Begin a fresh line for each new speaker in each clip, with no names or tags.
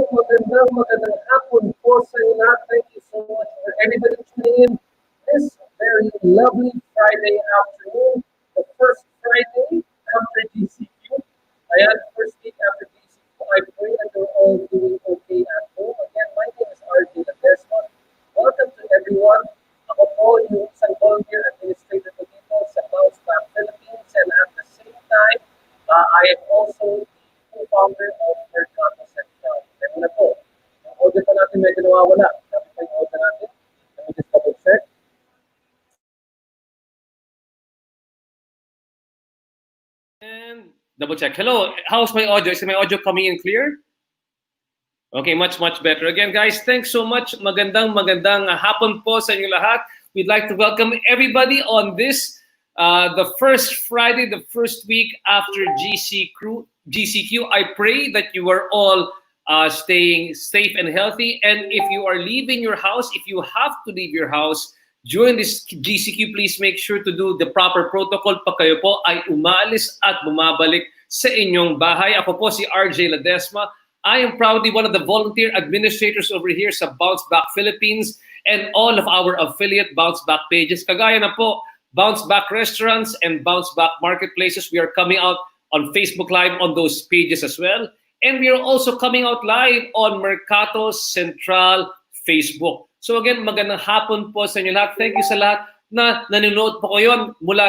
magandang hapon po sa inyo lahat. Thank you so much for everybody tuning in this very lovely Friday afternoon, the first Friday after GCQ. Ayan, first week after GCQ. I pray that you're all doing okay at home. Again, my name is RJ Ladesma. Welcome to everyone. Ako po yung isang volunteer administrator ko dito sa Bounce Back Philippines, and at the same time, I am also the co-founder of Mercato Central. Kaya muna po, ang audio pa natin medyo nawawala. Dapat pa yung audio natin. Let me just double check.
And double check. Hello, how's my audio? Is my audio coming in clear? Okay, much better. Again, guys, thanks so much. Magandang hapon po sa inyo lahat. We'd like to welcome everybody on this, the first Friday, the first week after GCQ. I pray that you are all staying safe and healthy. And if you are leaving your house, if you have to leave your house during this GCQ, please make sure to do the proper protocol pag kayo po ay umaalis at bumabalik sa inyong bahay. Ako po si RJ Ladesma. I am proudly one of the volunteer administrators over here sa Bounce Back Philippines and all of our affiliate Bounce Back pages. Kagaya na po, Bounce Back Restaurants and Bounce Back Marketplaces. We are coming out on Facebook Live on those pages as well. And we are also coming out live on Mercato Central Facebook. So again, magandang hapon po sa inyo lahat. Thank you sa lahat na nanonood po kayo mula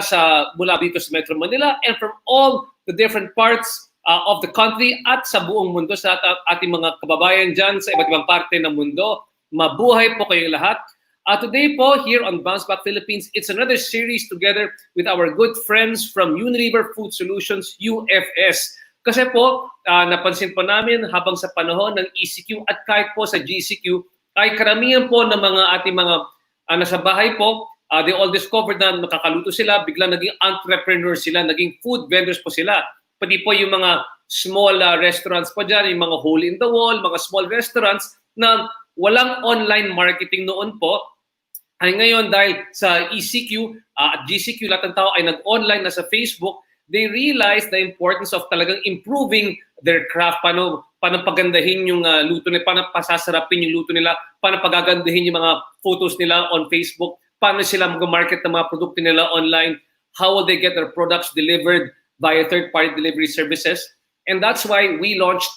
dito sa Metro Manila and from all the different parts of the country at sa buong mundo, sa ating mga kababayan dyan sa iba't ibang parte ng mundo. Mabuhay po kayo lahat. Today po, here on Bounce Back Philippines, it's another series together with our good friends from Unilever Food Solutions, UFS. Kasi po, napansin po namin habang sa panahon ng ECQ at kahit po sa GCQ, ay karamihan po ng mga ating mga nasa bahay po, they all discovered na makakaluto sila, biglang naging entrepreneurs sila, naging food vendors po sila. Pati po yung mga small restaurants po dyan, yung mga hole in the wall, mga small restaurants na walang online marketing noon po. Ay ngayon dahil sa ECQ at GCQ, lahat ng tao ay nag-online na sa Facebook, they realize the importance of talagang improving their craft, paano pagandahin yung luto nila, paano pasasarapin yung luto nila, paano pagagandahin yung mga photos nila on Facebook, paano sila mag-market ng mga produkto nila online, how will they get their products delivered via third-party delivery services. And that's why we launched,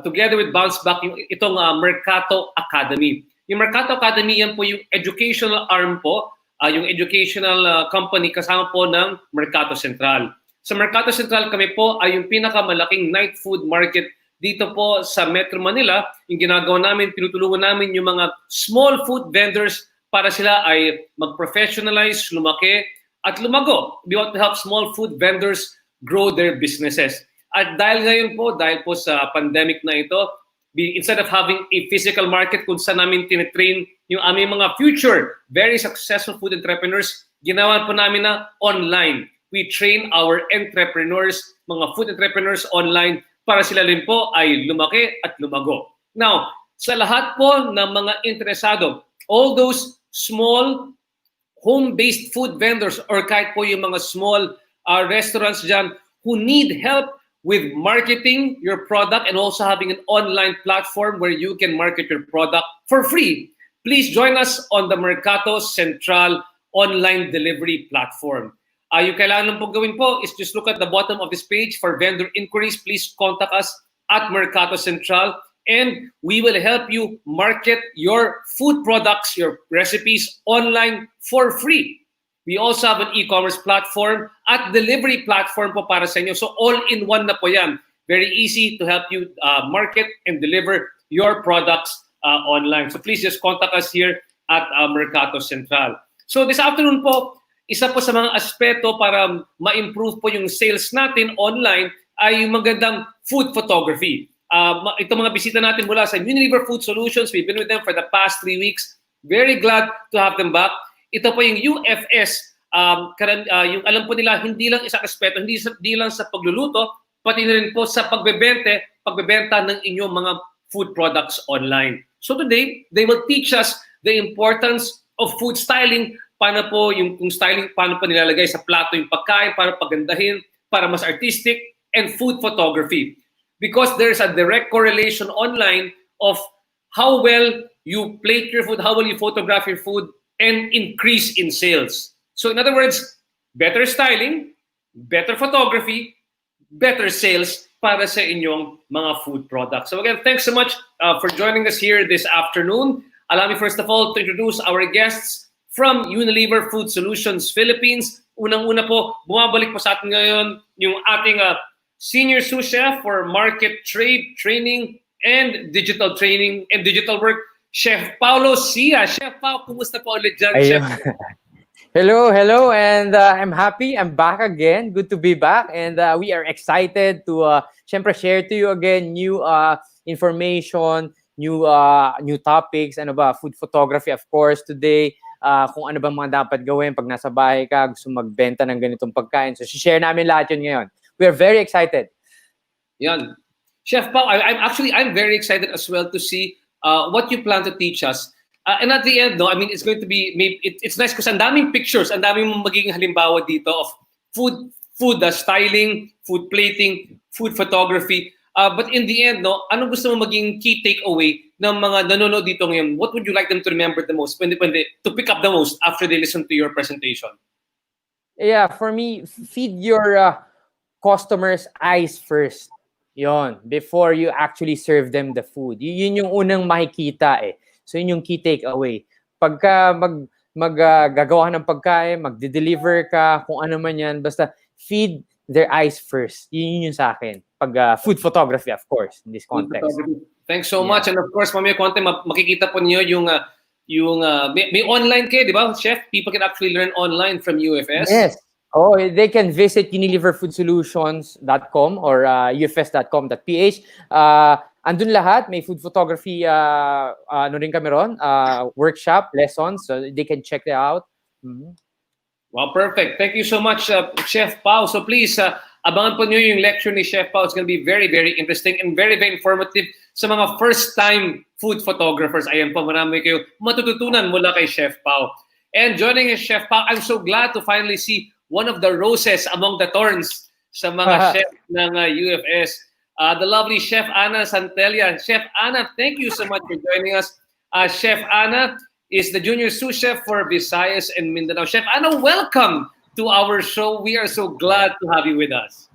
together with Bounce Back, itong Mercato Academy. Yung Mercato Academy, yan po yung educational arm po, yung educational company kasama po ng Mercato Central. Sa Mercato Central kami po ay yung pinakamalaking night food market dito po sa Metro Manila. Yung ginagawa namin, tinutulungan namin yung mga small food vendors para sila ay mag-professionalize, lumaki, at lumago. We want to help small food vendors grow their businesses. At dahil ngayon po, dahil po sa pandemic na ito, instead of having a physical market kung saan namin tinitrain yung aming mga future, very successful food entrepreneurs, ginawa po namin na online. We train our entrepreneurs, mga food entrepreneurs online para sila rin po ay lumaki at lumago. Now, sa lahat po ng mga interesado, all those small home-based food vendors or kahit po yung mga small restaurants dyan who need help with marketing your product and also having an online platform where you can market your product for free, please join us on the Mercato Central online delivery platform. Yung kailangan po gawin po is just look at the bottom of this page for vendor inquiries. Please contact us at Mercato Central and we will help you market your food products, your recipes online for free. We also have an e-commerce platform at delivery platform po para sa inyo. So all-in-one na po yan. Very easy to help you market and deliver your products online. So please just contact us here at Mercato Central. So this afternoon po, isa po sa mga aspeto para ma-improve po yung sales natin online ay yung magandang food photography. Ito mga bisita natin mula sa Unilever Food Solutions. We've been with them for the past 3 weeks. Very glad to have them back. Ito po yung UFS, yung alam po nila, hindi lang isang aspeto, hindi lang sa pagluluto, pati na rin po sa pagbebenta ng inyong mga food products online. So today, they will teach us the importance of food styling, paano po yung styling, paano po nilalagay sa plato yung pagkain, para pagandahin, para mas artistic, and food photography. Because there's a direct correlation online of how well you plate your food, how well you photograph your food, and increase in sales. So in other words, better styling, better photography, better sales para sa inyong mga food products. So again, thanks so much for joining us here this afternoon. Allow me first of all to introduce our guests from Unilever Food Solutions Philippines. Unang-una po, bumabalik po sa atin ngayon yung ating Senior Sous Chef for Market Trade Training and Digital Training and Digital Work, Chef Paulo Sia. Chef Pao, kumusta po ulit dyan, Chef?
Hello, and I'm happy. I'm back again. Good to be back, and we are excited to syempre share to you again new information, new topics. Ano ba? Food photography, of course, today. Kung ano ba mga dapat gawin pag nasa bahay ka, gusto magbenta ng ganitong pagkain. So, share namin lahat yun ngayon. We are very excited.
Yan. Chef Pao, I'm very excited as well to see what you plan to teach us. And at the end, no, I mean, it's going to be, it's nice kasi ang daming pictures, ang daming magiging halimbawa dito of food styling, food plating, food photography. But in the end, no, anong gusto mo maging key takeaway ng mga nanonood dito ngayon? What would you like them to remember the most, when they to pick up the most after they listen to your presentation?
Yeah, for me, feed your customers' eyes first. Yon, before you actually serve them the food. Yun yung unang makikita eh. So yun yung key takeaway. Pagka gagawa ng pagkain, magde-deliver ka, kung ano man yan, basta feed their eyes first. Yun yung sa akin. Pag food photography, of course, in this context.
Thanks so much. And of course, mamaya konti makikita po niyo yung may online kayo, di ba, Chef? People can actually learn online from UFS.
Yes. Oh, they can visit unileverfoodsolutions.com or ufs.com.ph. Andun lahat, may food photography ano rin kami ron, workshop, lessons, so they can check it out. Mm-hmm.
Wow, perfect. Thank you so much, Chef Pao. So please, abangan po niyo yung lecture ni Chef Pao. It's going to be very, very interesting and very, very informative sa mga first-time food photographers. Ayan po, marami kayo matututunan mula kay Chef Pao. And joining us, Chef Pao, I'm so glad to finally see one of the roses among the thorns sa mga chef ng UFS. The lovely Chef Ana Santella. Chef Ana, thank you so much for joining us. Chef Ana is the Junior Sous Chef for Visayas and Mindanao. Chef Ana, welcome to our show. We are so glad to have you with us.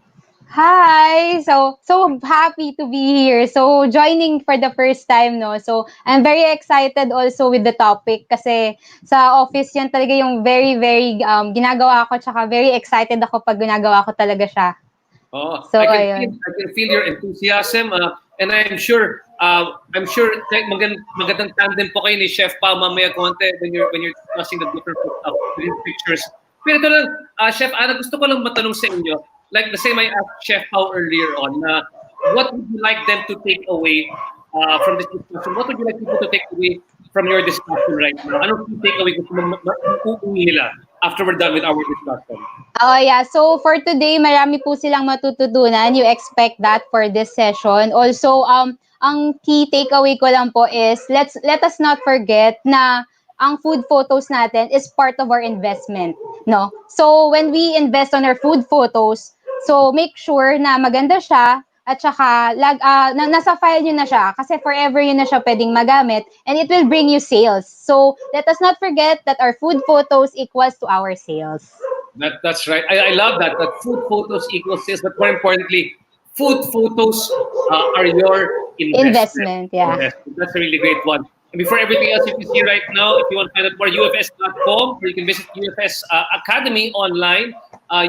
Hi! So happy to be here. So joining for the first time, no? So I'm very excited also with the topic kasi sa office yan talaga yung very, very ginagawa ko tsaka very excited ako pag ginagawa ko talaga siya.
Oh,
so,
I can feel your enthusiasm and I'm sure magandang tandem po kayo ni Chef Pao mamaya konti when you're discussing the different pictures. Pero ito lang, Chef Ana, gusto ko lang matanong sa inyo, like the same I asked Chef Pao earlier on, what would you like them to take away from this discussion? What would you like people to take away from your discussion right now? Anong take away gusto mo uuwi nila after we're done with our discussion?
Oh yeah, so for today, marami po silang matututunan. You expect that for this session. Also, ang key takeaway ko lang po is let us not forget na ang food photos natin is part of our investment, no? So when we invest on our food photos, so make sure na maganda siya at saka nasa file nyo na siya kasi forever yun na siya pwedeng magamit and it will bring you sales. So let us not forget that our food photos equals to our sales.
That's right. I love that food photos equals sales, but more importantly, food photos are your investment.
Yeah.
That's a really great one. And before everything else you can see right now, if you want to find out more, ufs.com, or you can visit UFS Academy online.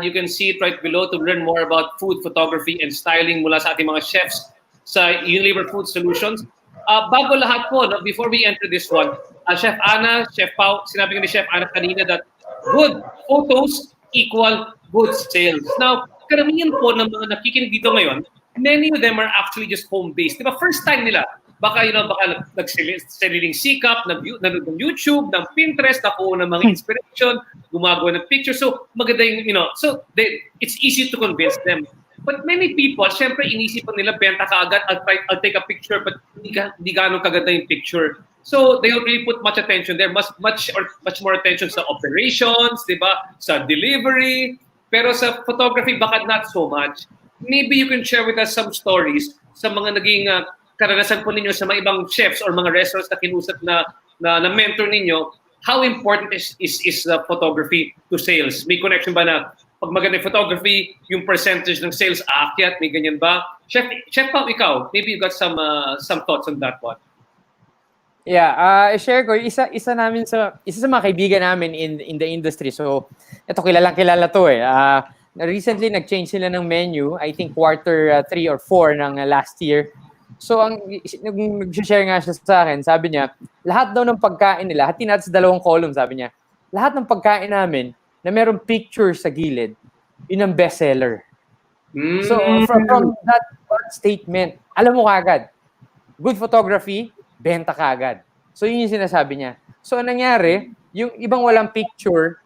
You can see it right below to learn more about food photography and styling mula sa ating mga chefs sa Unilever Food Solutions. Bago lahat po, no, before we enter this one, Chef Ana, Chef Pao, sinabi ko ni Chef Ana kanina that good photos equal good sales. Now, karamihan po ng mga nakikinig dito ngayon, many of them are actually just home-based. Diba? First time nila. Baka nagsariling sikap, nanood ng YouTube, ng Pinterest, nakuha ng mga inspiration, gumagawa ng picture. So, maganda yung, it's easy to convince them. But many people, syempre, inisip nila, benta ka agad, I'll take a picture, but hindi ganun kaganda yung picture. So, they don't really put much attention there. Much more attention sa operations, di ba? Sa delivery. Pero sa photography, baka not so much. Maybe you can share with us some stories sa mga naging karanasan po ninyo sa mga ibang chefs or mga restaurants na kinusap na mentor ninyo, how important is photography to sales? May connection ba na pag maganda yung photography, yung percentage ng sales aakyat, may ganyan ba? Chef Pao, ikaw, maybe you got some thoughts on that one.
Yeah, share ko isa sa mga kaibigan namin in the industry. So, ito kilala to eh. Recently nag-change sila ng menu, I think quarter 3 or 4 ng last year. So, nag-share nga siya sa akin, sabi niya, lahat daw ng pagkain nila, hati natin sa 2 column, sabi niya, lahat ng pagkain namin na merong picture sa gilid, yun ang bestseller. So, from that statement, alam mo kagad, good photography, benta kagad. So, yun yung sinasabi niya. So, anong nangyari, yung ibang walang picture,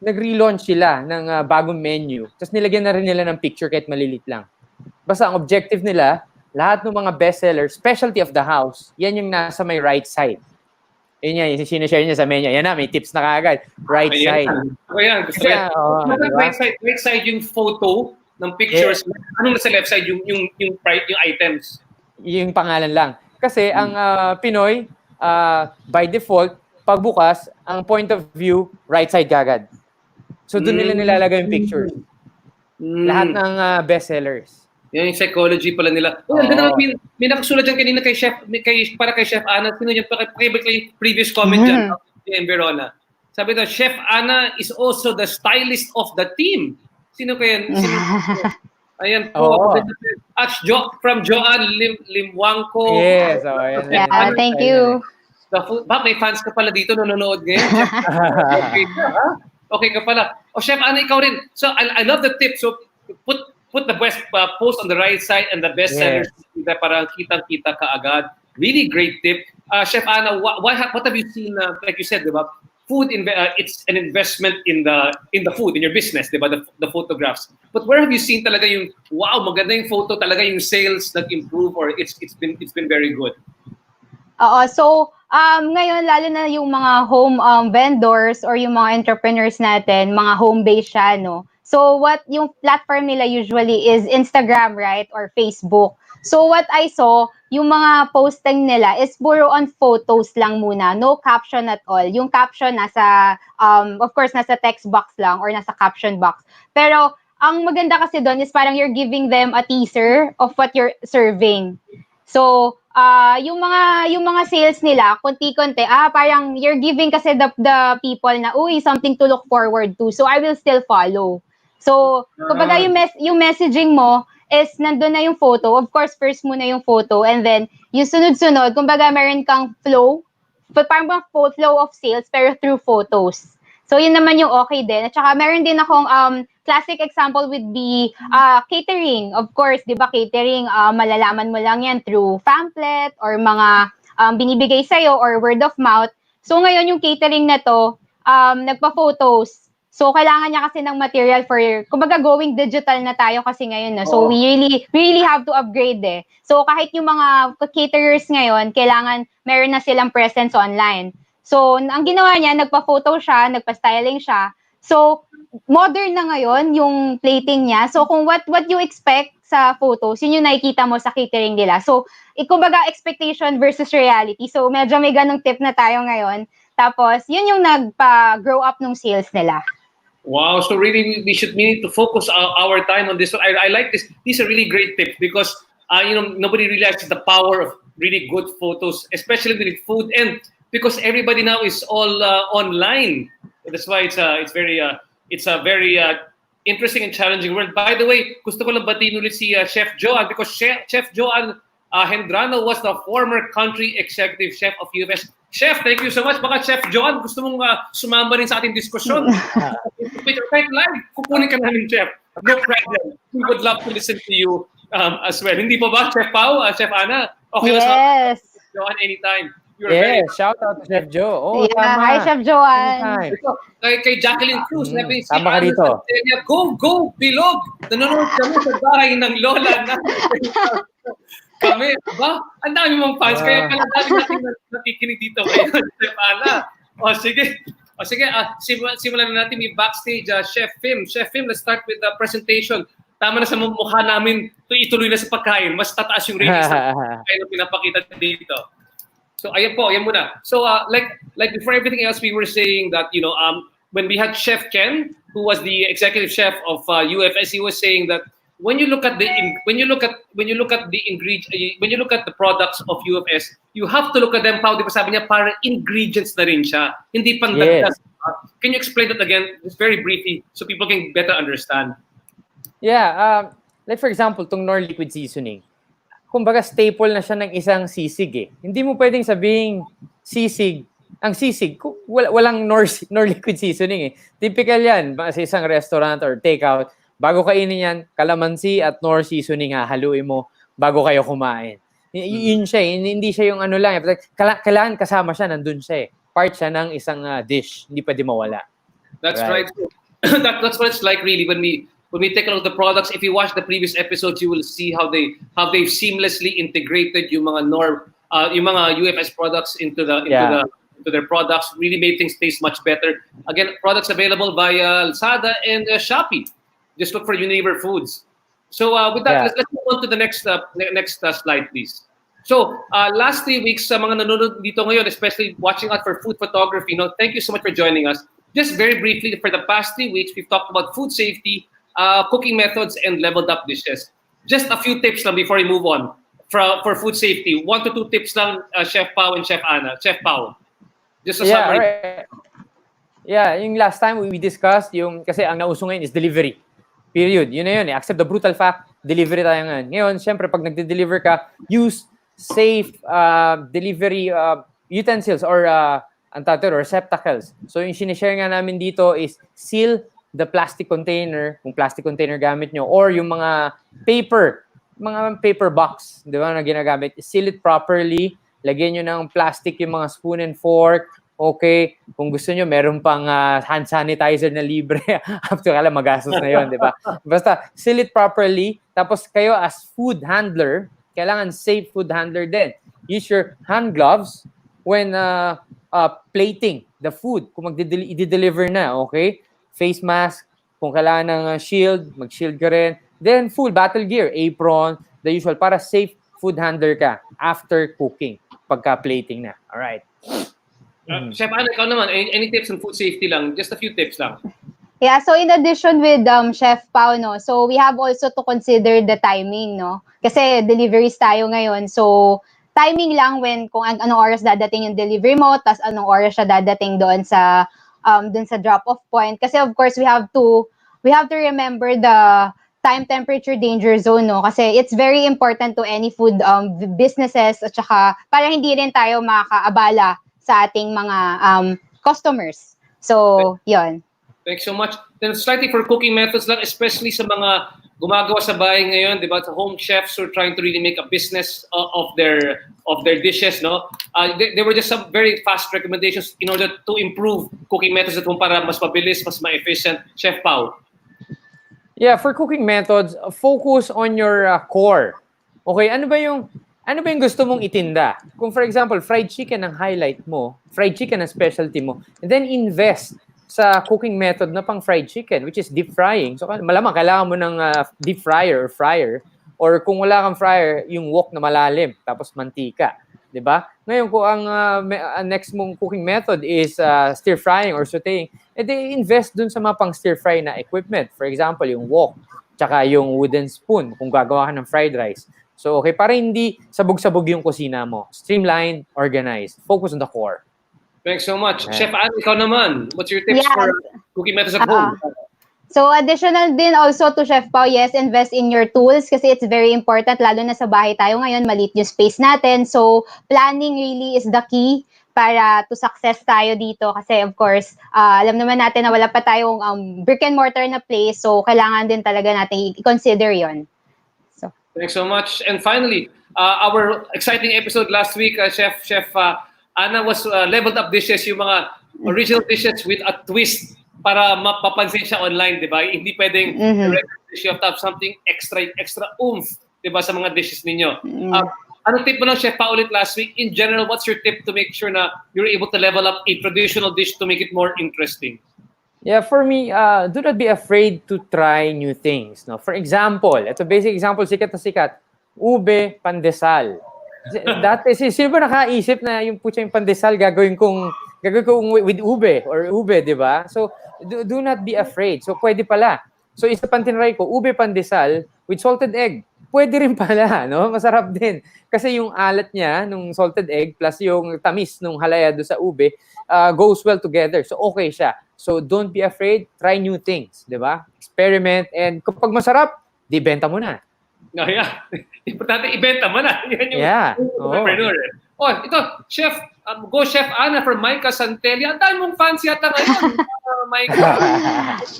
nag-relaunch sila ng bagong menu. Tapos nilagyan na rin nila ng picture kahit malilit lang. Basta ang objective nila, lahat ng mga bestseller, specialty of the house, yan yung nasa may right side. Yun yan, yung sinashare niya sa menu. Yan na, may tips na kagad. Right side.
Ayan, gusto ko yan. Right side yung photo ng pictures. Yeah. Anong nasa left side? Yung items.
Yung pangalan lang. Kasi ang Pinoy, by default, pagbukas, ang point of view, right side kagad. So doon nila nilalagay yung pictures. Lahat ng bestsellers.
Yan yung psychology pala nila. May nakasulat dyan kanina para kay Chef Ana. Sino yung previous comment dyan? In Verona. Sabi ko, Chef Ana is also the stylist of the team. Sino kaya? Ayan po. From Joanne Limwangko.
Yes. Ayan.
Yeah, thank you.
May fans ka pala dito nanonood ngayon. Okay ka pala. Chef Ana, ikaw rin. So I love the tip. So put the best post on the right side and the best sellers para kitang-kita ka agad. Really great tip. Chef Ana, what have you seen? Like you said, diba? Food, it's an investment in the food, in your business, diba? The photographs. But where have you seen talaga yung, wow, maganda yung photo, talaga yung sales nag-improve or it's been very good?
So, ngayon, lalo na yung mga home vendors or yung mga entrepreneurs natin, mga home-based siya, no? So, what yung platform nila usually is Instagram, right? Or Facebook. So, what I saw, yung mga posting nila is puro on photos lang muna. No caption at all. Yung caption nasa, of course, nasa text box lang or nasa caption box. Pero, ang maganda kasi doon is parang you're giving them a teaser of what you're serving. So, yung mga sales nila, konti-konti, parang you're giving kasi the people na, uy, something to look forward to. So, I will still follow. So, kumbaga yung messaging mo is nandun na yung photo. Of course, first muna yung photo and then yung sunod-sunod, kumbaga meron kang flow, parang flow of sales pero through photos. So, yun naman yung okay din. At saka meron din akong classic example would be catering. Of course, di ba catering, malalaman mo lang yan through pamphlet or mga binibigay sa'yo or word of mouth. So, ngayon yung catering na to, nagpa-photos. So, kailangan niya kasi ng material for, kumbaga going digital na tayo kasi ngayon. No? So, we really have to upgrade eh. So, kahit yung mga caterers ngayon, kailangan meron na silang presence online. So, ang ginawa niya, nagpa-photo siya, nagpa-styling siya. So, modern na ngayon yung plating niya. So, kung what you expect sa photos, yun yung nakikita mo sa catering nila. So, kumbaga expectation versus reality. So, medyo may ganong tip na tayo ngayon. Tapos, yun yung nagpa-grow up ng sales nila.
Wow, so really we need to focus our time on this. I like this. These are really great tips because nobody realizes the power of really good photos, especially with food, and because everybody now is all online. That's why it's a very interesting and challenging world. By the way, gusto ko lang batiin ulit si Chef Joanne because Chef Joanne Hendrano was the former country executive chef of UFS. Chef, thank you so much. Baka Chef Joanne, gusto mong sumama rin sa ating diskusyon. Kahit live, kukunin ka namin, Chef. No problem. We would love to listen to you as well. Hindi pa ba, Chef Pao, Chef Ana? Okay,
yes.
Chef Joanne, anytime.
Shout out to Chef Joe.
Oh, yeah, tama. Hi, Chef Joanne.
Kay Jacqueline Cruz.
Tama ka dito.
Go, Bilog! Nanonood kami sa bahay ng lola na. Kami, ba? Ang dami mong fans, kaya pala dami natin nakikinig dito ngayon, Chef Ana. Sige, simulan na natin yung backstage, Chef Fim. Chef Fim, let's start with the presentation. tama na sa mukha namin, ituloy na sa pagkain. Mas tataas yung ratings ng pagkain na pinapakita dito. So ayan muna. So like before everything else, we were saying that when we had Chef Ken, who was the executive chef of UFS, he was saying that when you look at the products of UFS, you have to look at them. Di ba sabi niya, parang ingredients na rin siya, hindi pang dagdag. Can you explain that again, just very briefly, so people can better understand?
Yeah, like for example, tong Knorr liquid seasoning. Kumbaga staple na siya ng isang sisig eh. Hindi mo pwedeng sabihin sisig. Ang sisig, walang Knorr liquid seasoning eh. Typical yan sa isang restaurant or takeout. Bago kainin yan, calamansi at Knorr seasoning hahaluin mo bago kayo kumain. Yun siya eh. Hindi siya yung ano lang. Kailangan kasama siya, nandun siya eh. Part siya ng isang dish. Hindi pwede mawala.
That's right. That's what it's like really when we take a look at the products. If you watch the previous episodes, you will see how they've seamlessly integrated yung mga yung mga UFS products into their products. Really made things taste much better. Again, products available via Lazada and Shopee. Just look for Unilever Foods. So with that, let's move on to the next slide, please. So last 3 weeks, sa mga nanonood dito ngayon, especially watching out for food photography, thank you so much for joining us. Just very briefly, for the past 3 weeks, we've talked about food safety, cooking methods, and leveled up dishes. Just a few tips lang before we move on for food safety. 1 to 2 tips lang, Chef Pao and Chef Ana. Chef Pao, just a summary.
Right. Yeah, yung last time we discussed, kasi ang nauso ngayon is delivery. Period. Yun na yun. Accept the brutal fact, delivery tayo ngayon. Ngayon, syempre, pag nagde-deliver ka, use safe delivery utensils or receptacles. So yung sinishare nga namin dito is seal the plastic container, kung plastic container gamit nyo, or yung mga paper box, di ba, na ginagamit. Seal it properly, lagyan nyo ng plastic yung mga spoon and fork. Okay, kung gusto nyo, meron pang hand sanitizer na libre. After kala, magastos na yun, di ba? Basta, seal it properly. Tapos kayo as food handler, kailangan safe food handler din. Use your hand gloves when plating the food. Kung i-deliver na, okay? Face mask, kung kailangan ng shield, mag-shield ka rin. Then, full battle gear, apron, the usual, para safe food handler ka after cooking, pagka-plating na. Alright.
Chef Ana, ikaw naman, any tips on food safety lang? Just a few tips lang.
Yeah, so in addition with Chef Pao, so we have also to consider the timing, Kasi deliveries tayo ngayon. So timing lang kung anong oras dadating yung delivery mo, tas anong oras siya dadating doon sa drop-off point. Kasi of course we have to remember the time temperature danger zone, Kasi it's very important to any food businesses at saka para hindi rin tayo makaabala sa ating mga customers. So, yun.
Thanks so much. Then slightly for cooking methods lang, especially sa mga gumagawa sa bahay ngayon, di ba? Sa home chefs who are trying to really make a business of their dishes, There were just some very fast recommendations in order to improve cooking methods at home para mas mabilis, mas ma-efficient. Chef Pao.
Yeah, for cooking methods, focus on your core. Okay, ano ba yung gusto mong itinda? Kung for example, fried chicken ang highlight mo, fried chicken ang specialty mo, and then invest sa cooking method na pang fried chicken, which is deep frying. So malamang kailangan mo ng deep fryer or fryer, or kung wala kang fryer, yung wok na malalim, tapos mantika. Diba? Ngayon, kung ang next mong cooking method is stir frying or sauteing, edi invest dun sa mga pang stir fry na equipment. For example, yung wok, tsaka yung wooden spoon kung gagawa ka ng fried rice. So, okay, para hindi sabog-sabog yung kusina mo. Streamlined, organized. Focus on the core.
Thanks so much. Chef Anne, ikaw naman. What's your tips for cooking methods at home?
So, additional din also to Chef Pao, yes, invest in your tools kasi it's very important, lalo na sa bahay tayo ngayon, maliit yung space natin. So, planning really is the key para to success tayo dito kasi of course, alam naman natin na wala pa tayong brick and mortar na place. So, kailangan din talaga natin i-consider yon. So.
Thanks so much. And finally, our exciting episode last week, Chef Ana was leveled up dishes, yung mga original dishes with a twist para mapapansin siya online, di ba? Hindi pwedeng regular dish, you have to have something extra oomph, di ba, sa mga dishes ninyo. Anong tip mo lang, Chef Pa, ulit last week? In general, what's your tip to make sure na you're able to level up a traditional dish to make it more interesting?
Yeah, for me, do not be afraid to try new things. No, for example, ito basic example, sikat na sikat, ube pandesal. Dati sino ba nakaisip na yung putya yung pandesal gagawin kong with ube or ube, di ba? So do not be afraid. So pwede pala. So isa pang tinry ko, ube pandesal with salted egg. Pwede rin pala, no? Masarap din. Kasi yung alat niya nung salted egg plus yung tamis nung halaya do sa ube goes well together. So okay siya. So don't be afraid, try new things, 'di ba? Experiment and kapag masarap, di benta mo na.
No, yeah. Importante, ibenta mo na. Yan yung
Yeah.
entrepreneur. Oh, ito, Chef, go Chef Ana from Micah Santelia. Ang dami mong fans yata ngayon, Micah.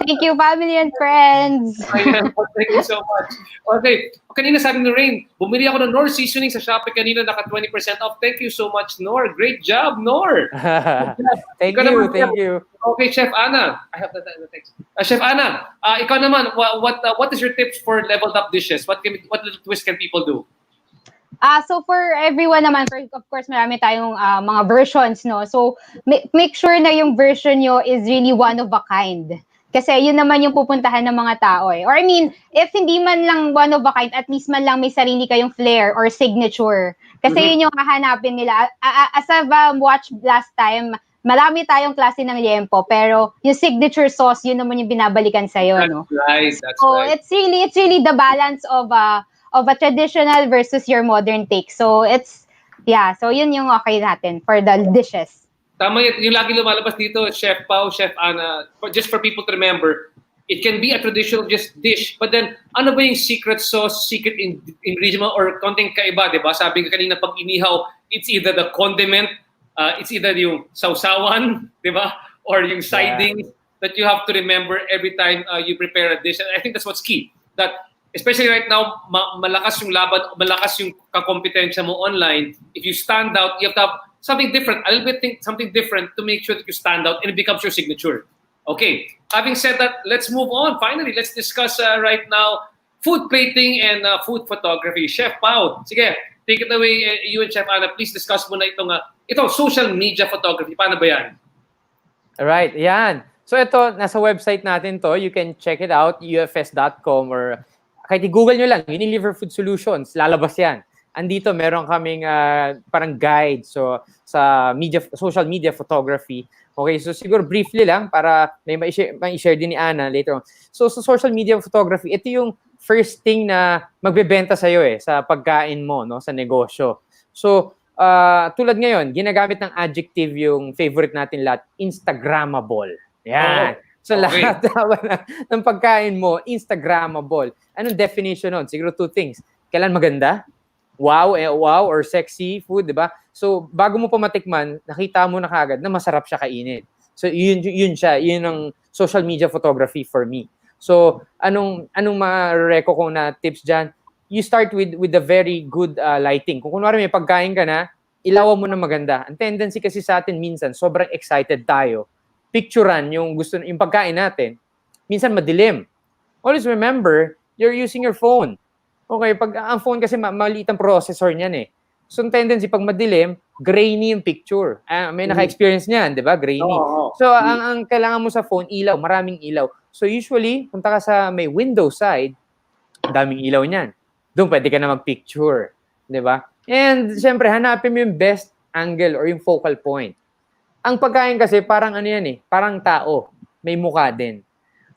Thank you, family and friends.
Ayan, thank you so much. Okay, kanina sabi ni Rain, bumili ako ng Nor seasoning sa Shopee kanina, naka 20% off. Thank you so much, Nor. Great job, Nor.
Thank
Ikaw
you,
naman,
thank
Chef.
you.
Okay, Chef Ana. I have the text. Chef Ana, ikaw naman, what is your tips for leveled up dishes? What little twist can people do?
So for everyone naman, of course, marami tayong mga versions, no? So make sure na yung version nyo is really one of a kind. Kasi yun naman yung pupuntahan ng mga tao eh. Or I mean, if hindi man lang one of a kind, at least man lang may sarili kayong flair or signature. Kasi yun yung hahanapin nila. As I've watched last time, marami tayong klase ng liempo, pero yung signature sauce, yun naman yung binabalikan sa'yo, no?
Right, that's
So
right.
it's really the balance of a traditional versus your modern take. So so yun yung okay natin for the dishes.
Tama yung lagi lumalabas dito, Chef Pao, Chef Ana, just for people to remember, it can be a traditional just dish, but then ano ba yung secret sauce, secret ingredient or konting kaiba, di ba? Sabi ka kanina, pag inihaw, it's either the condiment, it's either yung sausawan, di ba? Or yung siding that you have to remember every time you prepare a dish. And I think that's what's key. That especially right now, malakas yung laban, malakas yung kakompetensya mo online. If you stand out, you have to have something different, a little bit something different to make sure that you stand out and it becomes your signature. Okay, having said that, let's move on. Finally, let's discuss right now food plating and food photography. Chef Pao, sige, take it away, you and Chef Ana. Please discuss muna itong social media photography. Paano ba yan?
Alright, yan. So ito, nasa website natin to. You can check it out, ufs.com or kahit i-google nyo lang, Unilever Food Solutions, lalabas yan. Andito, meron kaming parang guide sa social media photography. Okay, so siguro briefly lang para may ma-share din ni Ana later on. So sa social media photography, ito yung first thing na magbebenta sa'yo sa pagkain mo, no, sa negosyo. So tulad ngayon, ginagamit ng adjective yung favorite natin lahat, Instagrammable. Yan. So lahat ng pagkain mo, Instagrammable. Anong definition nun? Siguro two things. Kailan maganda? Wow or sexy food, di ba? So bago mo pa matikman, nakita mo na kagad na masarap siya kainin. So yun siya, yun ang social media photography for me. So anong ma-reco ko na tips diyan? You start with the very good lighting. Kung kunwari may pagkain ka na, ilawan mo na maganda. Ang tendency kasi sa atin minsan, sobrang excited tayo. Picturean yung pagkain natin. Minsan madilim. Always remember, you're using your phone. Okay, pag ang phone kasi maliit ang processor niyan So, ang tendency, pag madilim, grainy yung picture. May naka-experience niyan, di ba? Grainy. So, ang kailangan mo sa phone, ilaw, maraming ilaw. So, usually, punta ka sa may window side, daming ilaw niyan. Doon pwede ka na mag-picture. Di ba? And, syempre, hanapin mo yung best angle or yung focal point. Ang pagkain kasi, parang parang tao. May mukha din.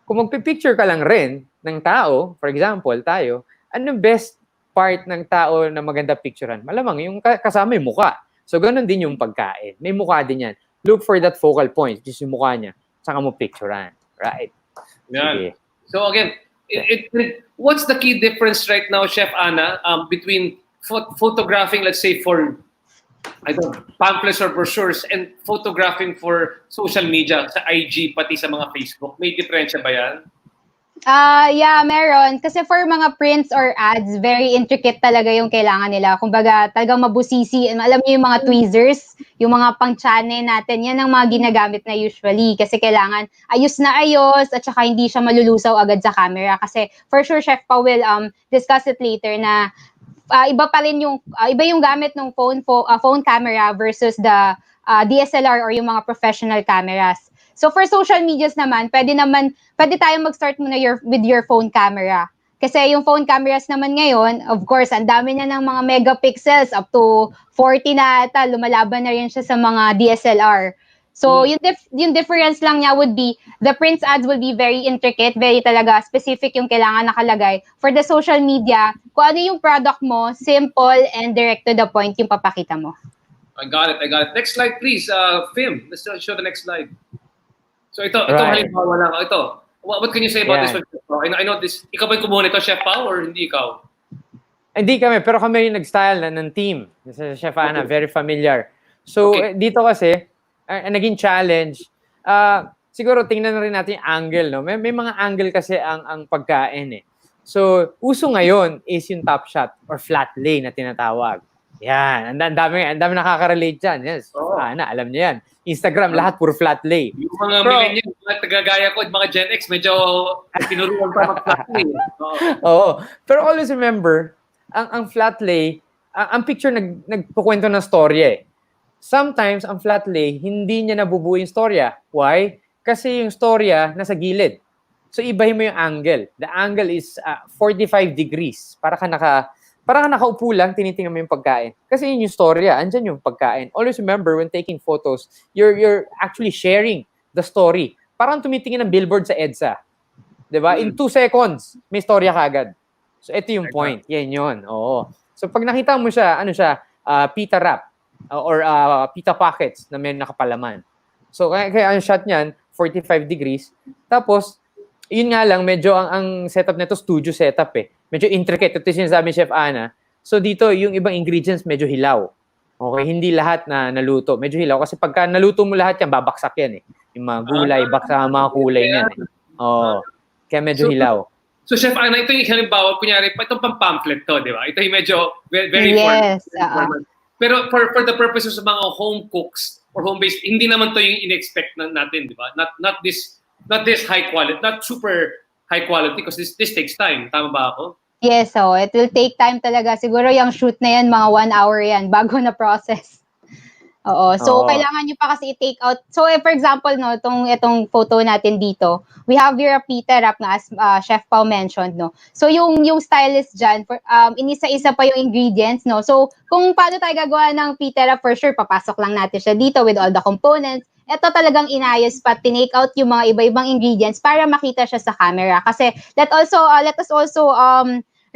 Kung magpipicture ka lang rin ng tao, for example, tayo, anong best part ng tao na maganda picturean? Malamang yung kasama yung mukha. So, ganun din yung pagkain. May mukha din yan. Look for that focal point, which is yung mukha niya. Saka mo picturean. Right?
Yeah. So again, what's the key difference right now, Chef Ana, between photographing, let's say, for pamphlets or brochures and photographing for social media, sa IG, pati sa mga Facebook? May diferensya ba yan?
Yeah, meron. Kasi for mga prints or ads, very intricate talaga yung kailangan nila. Kumbaga, talagang mabusisi. Alam niyo yung mga tweezers, yung mga pang-chane natin, yan ang mga ginagamit na usually. Kasi kailangan ayos na ayos at saka hindi siya malulusaw agad sa camera. Kasi for sure, Chef Pa will discuss it later na iba pa rin iba yung gamit ng phone camera versus the DSLR or yung mga professional cameras. So for social medias naman, pwede tayong mag-start muna with your phone camera. Kasi yung phone cameras naman ngayon, of course, ang dami na ng mga megapixels, up to 40 na ata, lumalaban na rin siya sa mga DSLR. So, yung difference lang niya would be, the prints ads will be very intricate, very talaga specific yung kailangan nakalagay. For the social media, kung ano yung product mo, simple and direct to the point yung papakita mo.
I got it. Next slide, please. Film. Let's show the next slide. So ito
Right.
halimbawa lang. Ito. What can you say about
Yan.
this one, Chef Pao? I know this. Ikaw ba yung kumuha nito, Chef Pao, or hindi ikaw?
Hindi kami, pero kami yung nag-style ng team. Sa Chef Ana, very familiar. So,
Okay.
dito kasi, naging challenge, siguro tingnan na rin natin yung angle, no? May mga angle kasi ang pagkain eh. So, uso ngayon is yung top shot or flat lay na tinatawag. Yan, ang dami nakaka-relate dyan. Yes,
Oo.
Ana, alam niyo yan. Instagram, lahat puro flat lay.
Yung mga
Bro.
millennials, mga tagagaya ko, mga Gen X, medyo tinuruan pa mag-flat lay.
Oo. Pero always remember, ang flat lay, ang picture nagkukwento ng storya eh. Sometimes, ang flat lay, hindi niya nabubuo yung storya. Why? Kasi yung storya nasa gilid. So, ibahin mo yung angle. The angle is 45 degrees. Para ka nakaupo lang, tinitingnan mo yung pagkain. Kasi yun yung storya, andyan yung pagkain. Always remember, when taking photos, you're actually sharing the story. Parang tumitingin ng billboard sa EDSA. Diba? In 2 seconds, may storya kagad. So, ito yung point. Yan yun. Oo. So, pag nakita mo siya, pita wrap or pita pockets na may nakapalaman. So, kaya ang shot niyan, 45 degrees. Tapos, yun nga lang, medyo ang setup nito, studio setup eh. Medyo intricate. Ito yung sinasabi ni Chef Ana. So, dito, yung ibang ingredients medyo hilaw. Okay, hindi lahat na naluto. Medyo hilaw. Kasi pagka naluto mo lahat yan, babaksak yan eh. Yung mga gulay, baksa mga kulay niyan eh. Oo. Kaya medyo hilaw.
So, Chef Ana, ito yung halimbawa, kunyari, itong pang-pamphlet to, di ba? Ito yung medyo very
Yes,
formal. Pero for the purposes of mga home cooks or home-based, hindi naman to yung in-expect natin, di ba? Not this high quality, not super high quality because this takes time. Tama ba ako?
Yes, so it will take time talaga. Siguro yung shoot na yan, mga 1 hour yan, bago na process. Oo. So,
Oo.
kailangan nyo pa kasi i-take out. So, for example, no, itong photo natin dito, we have your pita wrap na as Chef Pao mentioned, no. So, yung stylist dyan, inisa-isa pa yung ingredients, no. So, kung paano tayo gagawa ng pita wrap, for sure, papasok lang natin siya dito with all the components. Ito talagang inayos pa, tinake out yung mga iba-ibang ingredients para makita siya sa camera. Kasi, let us also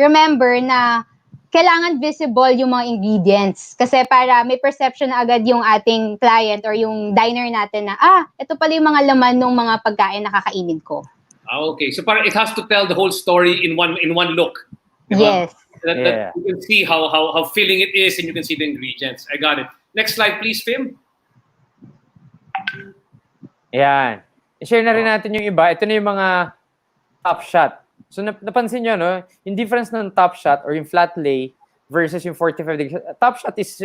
remember na kailangan visible yung mga ingredients. Kasi para may perception na agad yung ating client or yung diner natin na, ito pala yung mga laman ng mga pagkain na kakainin ko.
Okay. So parang it has to tell the whole story in one look. Diba?
Yes.
That you can see how filling it is and you can see the ingredients. I got it. Next slide, please, Film.
Yan. I-share na rin natin yung iba. Ito na yung mga top shot. So, napansin nyo, no? Yung difference ng top shot or yung flat lay versus yung 45 degrees. Top shot is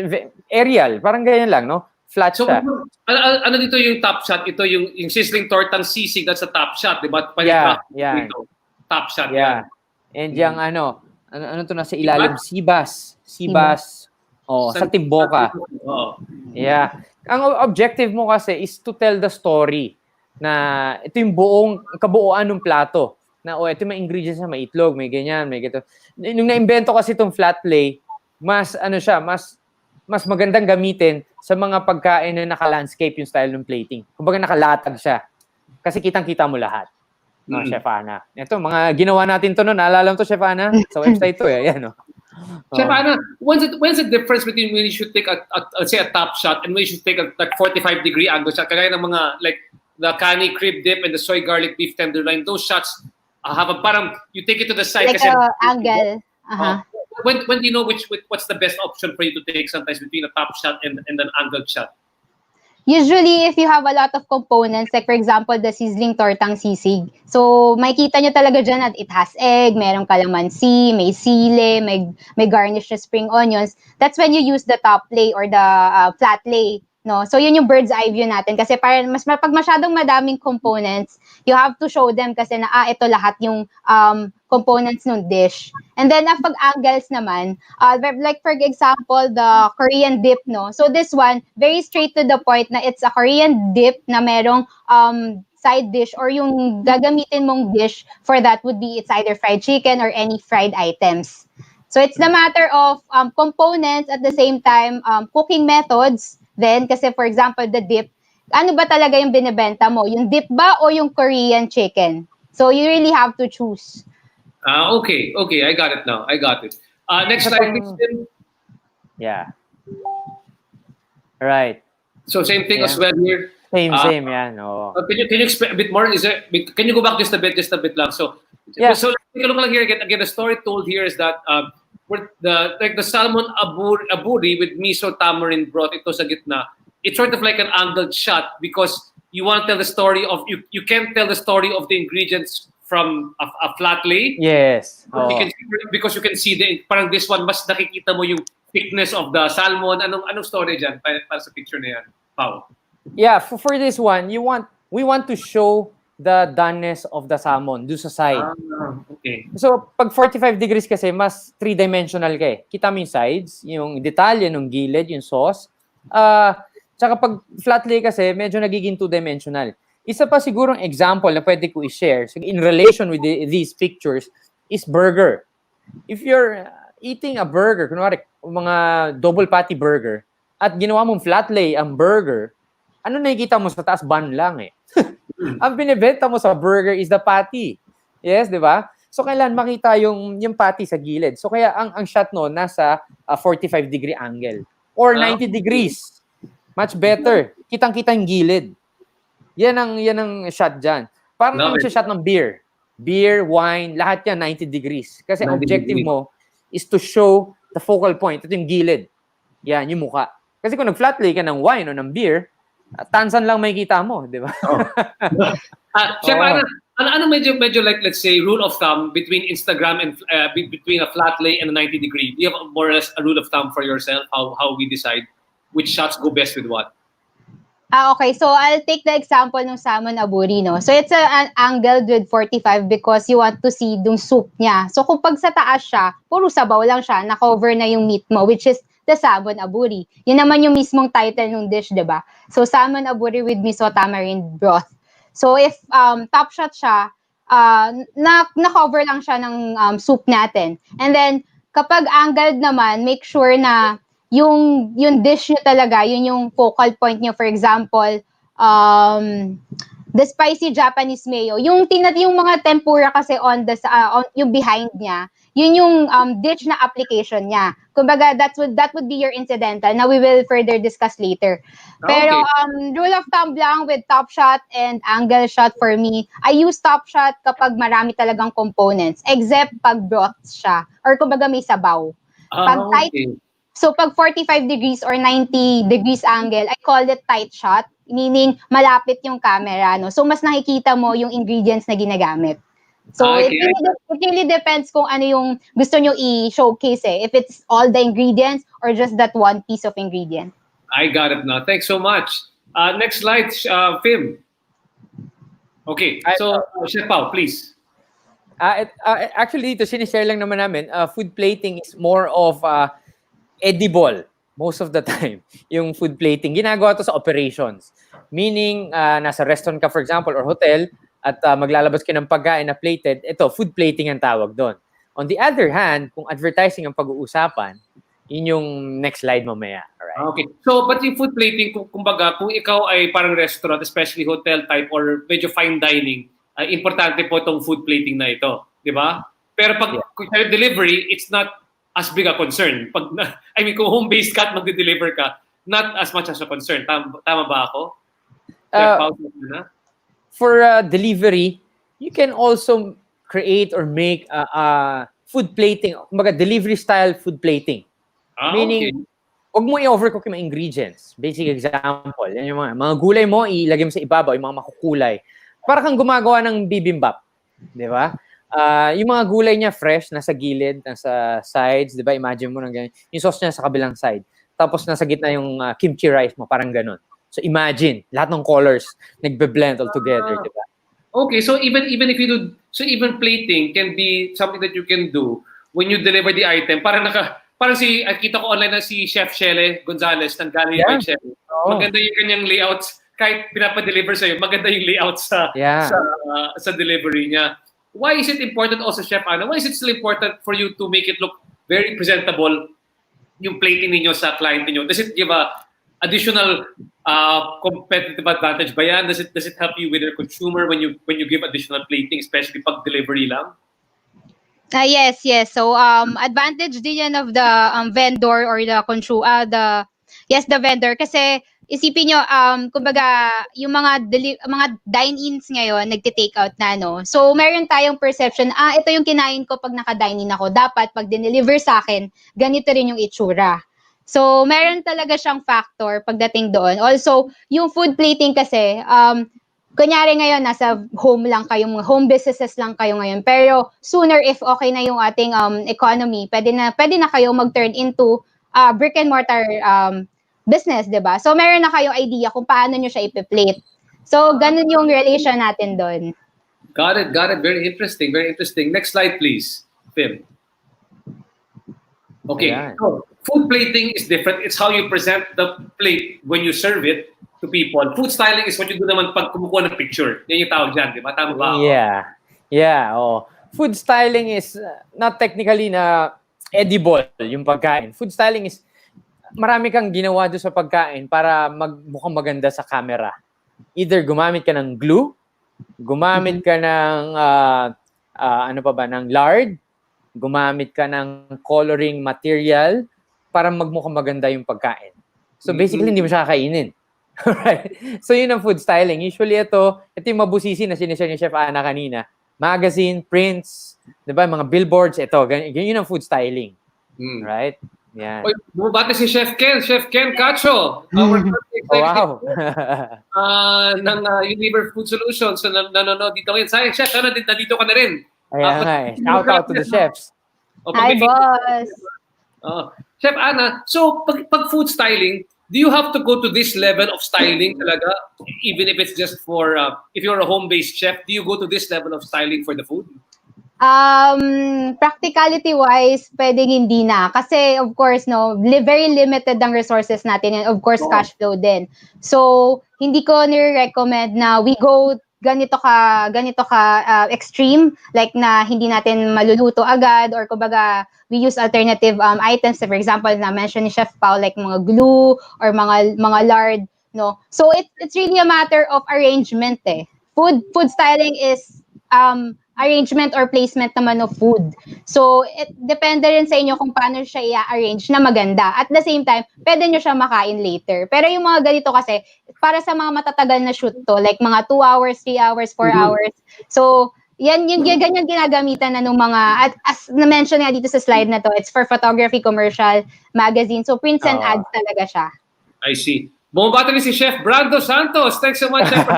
aerial. Parang ganyan lang, no? Flat
So,
shot.
ano dito yung top shot? Ito yung sizzling tortang sisig, that's a top shot, di ba?
Yeah.
Dito. Top shot.
Yeah. And yung ano to nasa ilalim? Sibas. Sa Timboka.
Oo.
Yeah. Ang objective mo kasi is to tell the story na ito yung kabuuan ng plato. Na ito may ingredients na may itlog, may ganyan, may gito. Nung na-invento kasi itong flat lay, mas magandang gamitin sa mga pagkain na naka-landscape yung style ng plating. Kumbaga nakalatag siya. Kasi kitang-kita mo lahat. No, Chef Ana. Ito, mga ginawa natin to noon. Naalala mo to, Chef Ana? Sa website to eh. Ayan, no?
Chef Ana, when's the difference between when you should take let's say a top shot and when you should take a 45-degree angle shot? Kagaya ng mga like the kani crib dip and the soy garlic beef tenderloin, those shots have a parang you take it to the side
Like
kasi
angle.
when do you know what's the best option for you to take sometimes between a top shot and an angled shot?
Usually, if you have a lot of components, like for example, the sizzling tortang sisig. So, makikita nyo talaga dyan that it has egg, merong kalamansi, may sile, may garnish na spring onions. That's when you use the top lay or the flat lay. no? So yun yung bird's eye view natin kasi para pag masyadong madaming components, you have to show them kasi na ito lahat yung components ng dish. And then pag angles naman, like for example, the Korean dip, no? So this one, very straight to the point na it's a Korean dip na merong side dish or yung gagamitin mong dish for that would be it's either fried chicken or any fried items. So it's the matter of components at the same time cooking methods. Then kasi for example the dip, ano ba talaga yung binebenta mo? Yung dip ba o yung Korean chicken? So you really have to choose.
Okay, I got it now. I got it. Next slide, please, Tim.
Yeah. Right.
So same thing as
Yeah.
well here.
Same, yan. Oo.
Can you explain a bit more? Can you go back just a bit lang? So,
Yeah.
so take a look lang here again. The story told here is that the salmon aburi with miso tamarind broth, ito sa gitna. It's sort of like an angled shot because you want to tell the story of you can't tell the story of the ingredients from a flat lay.
Yes.
You
Oo.
can, because you can see parang this one mas nakikita mo yung thickness of the salmon. Anong story diyan para sa picture na yan? Pao.
Yeah, for this one, we want to show the doneness of the salmon do sa side.
Okay.
So, pag 45 degrees kasi, mas three-dimensional ka eh. Kita mo yung sides, yung detalye ng gilid, yung sauce. Tsaka pag flat lay kasi, medyo nagiging two-dimensional. Isa pa sigurong example na pwede ko i-share in relation with these pictures is burger. If you're eating a burger, kunwari, mga double patty burger, at ginawa mong flat lay ang burger, ano nakikita mo sa taas? Bun lang eh. Ang binibenta mo sa burger is the patty. Yes, di ba? So, kailan makita yung patty sa gilid. So, kaya ang shot no, nasa 45-degree angle. Or 90 degrees. Much better. Kitang-kita yung gilid. Yan ang shot dyan. Parang yung shot ng beer. Beer, wine, lahat yan 90 degrees. Kasi objective mo is to show the focal point. Ito yung gilid. Yan, yung mukha. Kasi kung nag-flat lay ka ng wine o ng beer, tansan lang makikita mo, di ba?
Chef, ano medyo like, let's say, rule of thumb between Instagram and between a flat lay and a 90 degree? Do you have more or less a rule of thumb for yourself how we decide which shots go best with what?
Okay, so I'll take the example ng salmon aburi, no? So it's an angled with 45 because you want to see yung soup niya. So kung pag sa taas siya, puro sabaw lang siya, na-cover na yung meat mo, which is the salmon aburi. Yun naman yung mismong title ng dish, di ba? So salmon aburi with miso tamarind broth. So if top shot siya, na-cover lang siya ng soup natin. And then kapag angled naman, make sure na yung dish nyo talaga, yun yung focal point nyo. For example, the spicy Japanese mayo. Yung mga tempura kasi on yung behind niya, yun yung dish na application niya. Kumbaga, that would be your incidental. Now we will further discuss later. Pero rule of thumb lang with top shot and angle shot for me, I use top shot kapag marami talagang components, except pag broth siya or kumbaga may sabaw. Pag tight, so pag 45 degrees or 90 degrees angle, I call it tight shot, meaning malapit yung camera, no? So mas nakikita mo yung ingredients na ginagamit. So it really depends kung ano yung gusto nyo i-showcase eh. If it's all the ingredients or just that one piece of ingredient.
I got it now. Thanks so much. Next slide, Fim. Okay, so Chef Pao, please.
Actually, ito sinishare lang naman namin, food plating is more of edible most of the time. Yung food plating, ginagawa to sa operations. Meaning, nasa restaurant ka for example or hotel, at maglalabas ka ng pagkain na plated, ito, food plating ang tawag doon. On the other hand, kung advertising ang pag-uusapan, yun yung next slide mamaya. Alright?
Okay. So, but yung food plating, kumbaga, kung ikaw ay parang restaurant, especially hotel type or medyo fine dining, importante po itong food plating na ito. Di ba? Pero pag delivery, it's not as big a concern. Kung home-based ka at magde-deliver ka, not as much as a concern. Tama ba ako?
For delivery, you can also create or make food plating, kumbaga delivery style food plating. Meaning, huwag mo i-overcook yung mga ingredients. Basic example, yan yung mga gulay mo, ilagay mo sa ibabaw, yung mga makukulay. Para kang gumagawa ng bibimbap. Di ba? Yung mga gulay niya fresh, nasa gilid, nasa sides, di ba? Imagine mo nang ganyan. Yung sauce niya sa kabilang side. tapos nasa gitna yung kimchi rice mo, parang ganun. So imagine, lahat ng colors nagbe-blend all together, di ba?
Okay, so even if you do, so even plating can be something that you can do when you deliver the item. Parang kita ko online na si Chef Shele Gonzalez ng Gallery by Chef. Maganda yung kanyang layouts kahit pinapa-deliver sa'yo, maganda yung layout sa delivery niya. Why is it important also, Chef Ana? Why is it still important for you to make it look very presentable yung plating ninyo sa client ninyo? Does it give a additional competitive advantage ba yan? Does it help you with the consumer when you give additional plating, especially pag delivery lang?
Yes. So advantage din yan of the vendor or the consumer, the vendor, kasi isipin nyo, kumbaga yung mga dine-ins ngayon nagte-take out na, no? So meron tayong perception, ito yung kinain ko pag naka-dine-in ako, dapat pag dineliver sa akin, ganito rin yung itsura. So meron talaga siyang factor pagdating doon. Also, yung food plating kasi, kunyari ngayon, nasa home lang kayo, mga home businesses lang kayo ngayon. Pero sooner, if okay na yung ating economy, pwede na kayo mag-turn into brick and mortar business, di ba? So meron na kayo idea kung paano nyo siya ipi-plate. So ganun yung relation natin doon.
Got it. Very interesting. Next slide, please, Pim. Okay, so food plating is different. It's how you present the plate when you serve it to people. Food styling is what you do naman pag kumukuha ng picture. Yan yung tawag dyan, di ba? Tama ba?
Yeah. Food styling is not technically na edible yung pagkain. Food styling is marami kang ginawa doon sa pagkain para mukhang maganda sa camera. Either gumamit ka ng glue, gumamit ka ng ng lard, gumamit ka ng coloring material para magmukhang maganda yung pagkain. So basically, hindi mo siya kakainin. Alright? So yun ang food styling. Usually ito yung mabusisi na sinishare ni Chef Ana kanina. Magazine, prints, diba? Mga billboards, ito. Ganyan ang food styling. Right? Yan.
Oy, bumabati si Chef Ken Cacho. Our executive ng Unilever Food Solutions. So, nanonood dito ngayon. Sayang, Chef, nandito ka na rin.
Ayan, shout out to the chefs.
Hi, boss.
Chef Ana, so pag food styling, do you have to go to this level of styling talaga? Even if it's just for, if you're a home-based chef, do you go to this level of styling for the food?
Practicality-wise, pwedeng hindi na. Kasi, of course, very limited ang resources natin and of course, cash flow din. So, hindi ko nire-recommend na we go ganito ka extreme, like na hindi natin maluluto agad, or kumbaga we use alternative items. For example, na mention ni Chef Pao, like mga glue or mga lard, no. So it's really a matter of arrangement eh. Food styling is arrangement or placement naman of food. So, depende rin sa inyo kung paano siya i-arrange na maganda. At the same time, pwede nyo siya makain later. Pero yung mga ganito kasi, para sa mga matatagal na shoot to, like mga 2 hours, 3 hours, 4 hours. So, ganyan ginagamitan na ng mga, at as na-mention nga dito sa slide na to, it's for photography, commercial, magazine. So, prints and ads talaga siya.
I see. Bumabati rin si Chef Brando Santos. Thanks so much, Chef.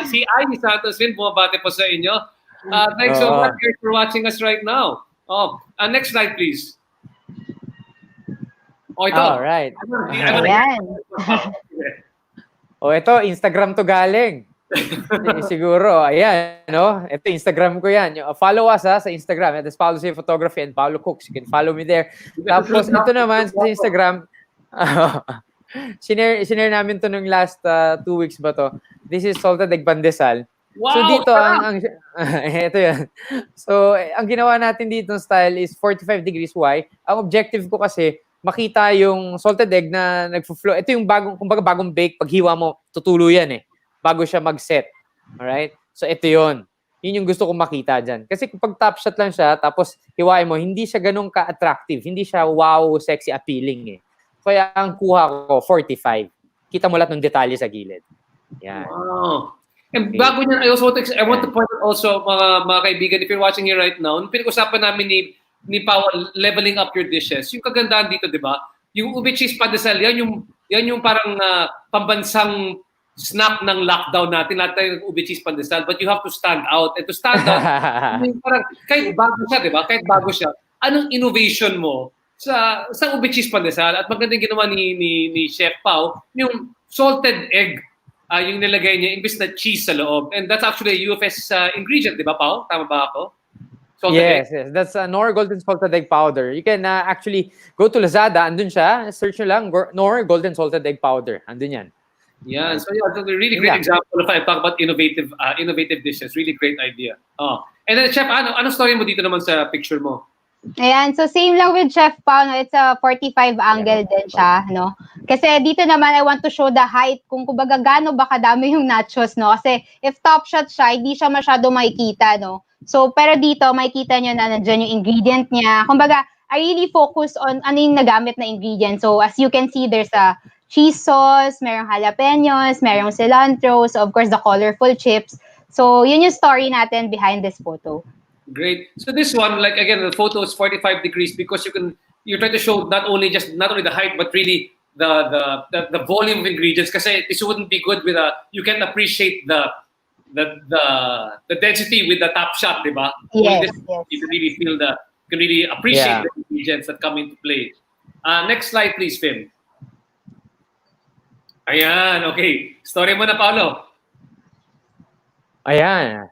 Si Ivy Santos rin bumabati po sa inyo. Thanks so much for watching us right now. Next slide, please. Ito.
All right.
Ayan.
Ito, Instagram to galing. Siguro, ayan, no? Ito, Instagram ko yan. Follow us sa Instagram. It is Paolo Say Photography and Paolo Cooks. You can follow me there. Tapos, ito naman sa Instagram, Sinare namin to nung last 2 weeks ba to. This is salted egg pandesal.
Wow!
So dito, ito yan. So, ang ginawa natin dito style is 45 degrees. Why? Ang objective ko kasi, makita yung salted egg na nagfo-flow. Ito yung bagong bake, paghiwa mo, tutulo yan eh. Bago siya mag-set. Alright? So, ito yun. Yun yung gusto kong makita dyan. Kasi kapag top shot lang siya, tapos hiwain mo, hindi siya ganun ka-attractive. Hindi siya wow, sexy, appealing eh. Kaya ang kuha ko, 45. Kita mo lahat ng detalye sa gilid. Yan.
Wow. And bago niyan, I want to point out also, mga kaibigan, if you're watching here right now, pinag-usapan namin ni Pao, leveling up your dishes. Yung kagandahan dito, di ba? Yung ube cheese pandesal, yan yung parang pambansang snack ng lockdown natin. Lahat tayo ng ube cheese pandesal, but you have to stand out. And to stand out, parang kahit bago siya, di ba? Kahit bago siya, anong innovation mo sa ube cheese pandesal at magandang ginawa ni Chef Pao, yung salted egg yung nilagay niya imbes na cheese sa loob. And that's actually a UFS ingredient, di ba, Pao? Tama ba ako? Salted egg.
Yes. That's Knorr Golden Salted Egg Powder. You can actually go to Lazada, andun siya, search nyo lang, Knorr Golden Salted Egg Powder. Andun yan.
Yeah, so yeah, it's a really great example of I talk about innovative dishes. Really great idea. Oh. And then, Chef, ano story mo dito naman sa picture mo?
Ayan, so same lang with Chef Pao, no? It's a 45 angle din siya, no? Kasi dito naman, I want to show the height, kung kumbaga gaano ba kadami yung nachos, no? Kasi if top shot siya, hindi siya masyado makikita, no? So, pero dito, makikita nyo na nandiyan yung ingredient niya. Kumbaga, I really focus on ano yung nagamit na ingredient. So, as you can see, there's a cheese sauce, merong jalapenos, merong cilantro, so of course, the colorful chips. So, yun yung story natin behind this photo.
Great. So this one, like again, the photo is 45 degrees because you try to show not only the height, but really the volume of ingredients. Kasi this wouldn't be good with you can appreciate the density with the top shot, diba?
Yes,
yes. You can really feel you can really appreciate the ingredients that come into play. Next slide, please, Fim. Ayan, okay. Story mo na, Paolo.
Ayan.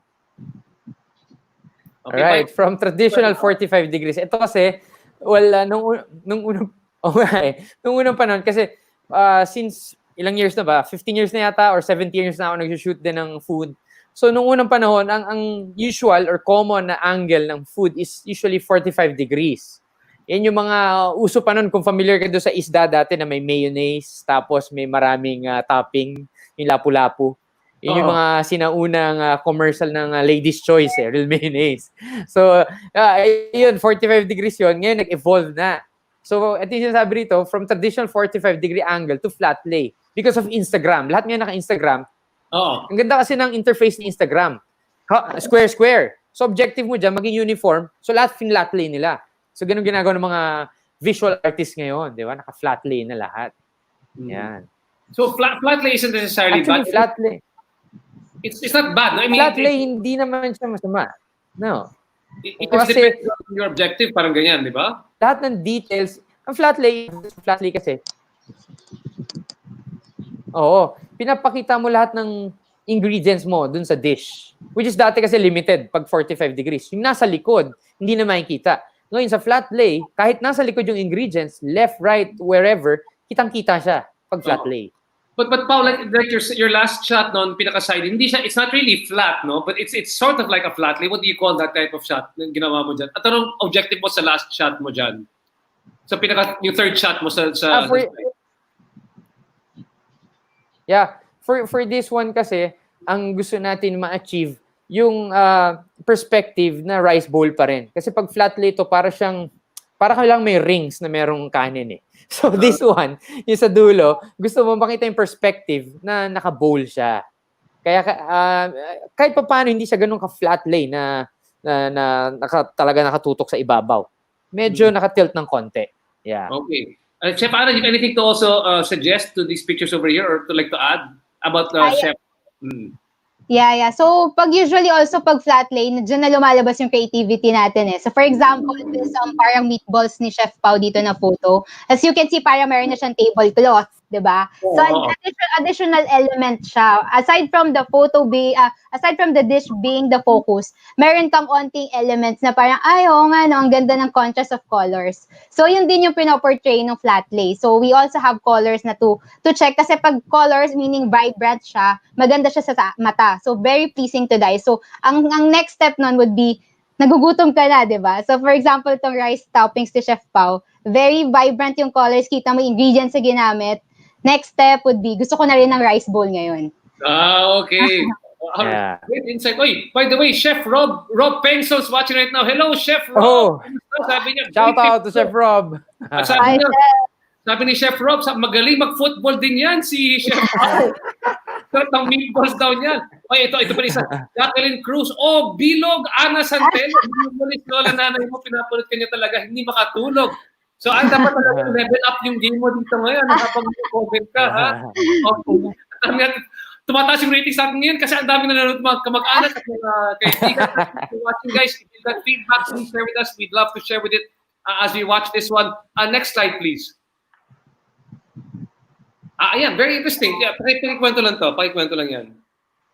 Okay,
Alright, from traditional 45 degrees. Ito kasi, nung unang panahon, kasi since ilang years na ba? 15 years na yata or 17 years na ako nag-shoot din ng food. So, nung unang panahon, ang usual or common na angle ng food is usually 45 degrees. Yan yung mga uso pa nun, kung familiar ka doon sa isda dati na may mayonnaise, tapos may maraming topping, yung lapu-lapu. Yun yung mga sinaunang commercial ng Ladies' Choice, real mayonnaise. So, yun, 45 degrees yun. Ngayon, nag-evolve na. So, ito yung sinasabi rito, from traditional 45-degree angle to flat lay. Because of Instagram. Lahat ngayon naka-Instagram. Ang ganda kasi ng interface ni Instagram. Square. So, objective mo dyan, maging uniform. So, lahat flat lay nila. So, ganun ginagawa ng mga visual artists ngayon. Di ba? Naka-flat lay na lahat. Yan.
So, flat lay isn't necessarily
actually,
bad.
Flat lay.
It's not bad. I mean,
flat lay, hindi naman siya masama. No.
It depends on your objective, parang ganyan, di ba?
Lahat ng details, ang flat lay kasi, pinapakita mo lahat ng ingredients mo dun sa dish. Which is dati kasi limited pag 45 degrees. Yung nasa likod, hindi na makikita. Ngayon sa flat lay, kahit nasa likod yung ingredients, left, right, wherever, kitang-kita siya pag flat lay.
But Paul, like your last shot noon, pinaka-side, it's not really flat, no? But it's sort of like a flat lay. What do you call that type of shot na ginawa mo dyan? At anong objective mo sa last shot mo dyan? Sa yung third shot mo sa
for this one kasi, ang gusto natin ma-achieve, yung perspective na rice bowl pa rin. Kasi pag flat lay to, para lang may rings na merong kanin eh. So this one, yung sa dulo, gusto mo makita yung perspective na naka-bowl siya. Kaya kahit pa paano hindi siya ganun ka-flat lay na talaga nakatutok sa ibabaw. Medyo nakatilt ng konti. Yeah.
Okay. Chef Ana, you have anything to also suggest to these pictures over here or to add about Chef?
Yeah. So, usually also pag flat lay, dyan na lumalabas yung creativity natin eh. So, for example, there's some parang meatballs ni Chef Pao dito na photo. As you can see, parang meron na siyang tablecloth, di ba? So, additional element siya. Aside from the aside from the dish being the focus, meron kang onting elements na parang, ang ganda ng contrast of colors. So, yun din yung pinoportray ng flat lay. So, we also have colors na to check. Kasi pag colors, meaning vibrant siya, maganda siya sa mata. So, very pleasing to the eye. So, ang next step nun would be, nagugutom ka na, di ba? So, for example, itong rice toppings ni Chef Pao, very vibrant yung colors, kita mo ingredients na ginamit. Next step would be, gusto ko na rin ng rice bowl ngayon.
Okay. Great insight. Oy, by the way, Chef Rob Pencil's watching right now. Hello, Chef Rob.
Sabi niya, shout out to Chef Rob.
Sabi ni Chef Rob, magaling mag-football din yan si Chef Rob. Sarap ng meatballs daw niyan. Oy, ito pa isa. Jacqueline Cruz. Bilog, Ana Santel. Mulis lola nanay mo, pinapulot ka niya talaga. Hindi makatulog. So, dapat talaga level up yung game mo dito ngayon. Nakapag-comment ka, ha? Okay. Tumataas yung ratings natin ngayon kasi ang dami nanonood mga kamag-anak at mga kaibigan. Watching, guys, if you got feedback, please share with us. We'd love to share with it as we watch this one. Next slide, please. Ayan, very interesting. Yeah, pakikwento lang to. Pakikwento lang yan.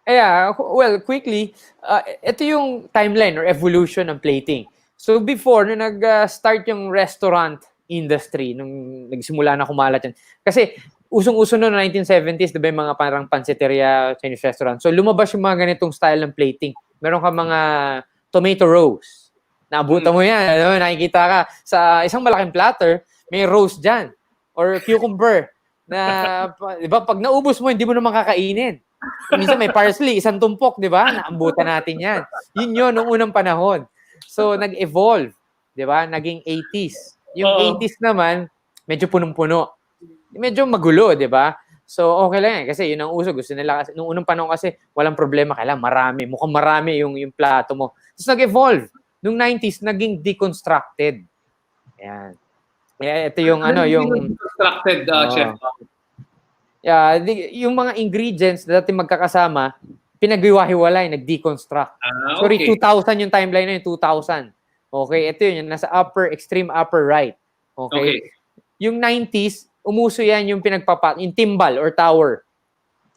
Yeah, well, quickly, ito yung timeline or evolution ng plating. So before, nung nag-start yung restaurant industry, nung nagsimula na kumalat yan. Kasi usong-uso noong 1970s, diba yung mga parang pansiteria, Chinese restaurant. So lumabas yung mga ganitong style ng plating. Meron ka mga tomato roast. Naabutan mo yan. Ano? Nakikita ka sa isang malaking platter, may roast dyan. Or cucumber. Na, di ba, pag naubos mo, hindi mo naman kakainin. Minsan may parsley, isang tumpok, di ba? Naambutan natin yan. Yun nung unang panahon. So, nag-evolve, di ba? Naging 80s. Yung 80s naman, medyo punong-puno. Medyo magulo, di ba? So, okay lang yan. Kasi yun ang uso. Gusto nila kasi, nung unang panahon kasi, walang problema. Kailangan marami. Mukhang marami yung plato mo. Tapos nag-evolve. Nung 90s, naging deconstructed. Ayan. Ito yung yung
constructed, chef.
Yeah, yung mga ingredients na dati magkakasama, pinaghiwa-hiwalay, nag-deconstruct.
Okay.
Sorry, 2000 yung timeline na yung 2000. Okay, ito yun, nasa extreme upper right. Okay. Yung 90s, umuso yan yung yung timbal or tower.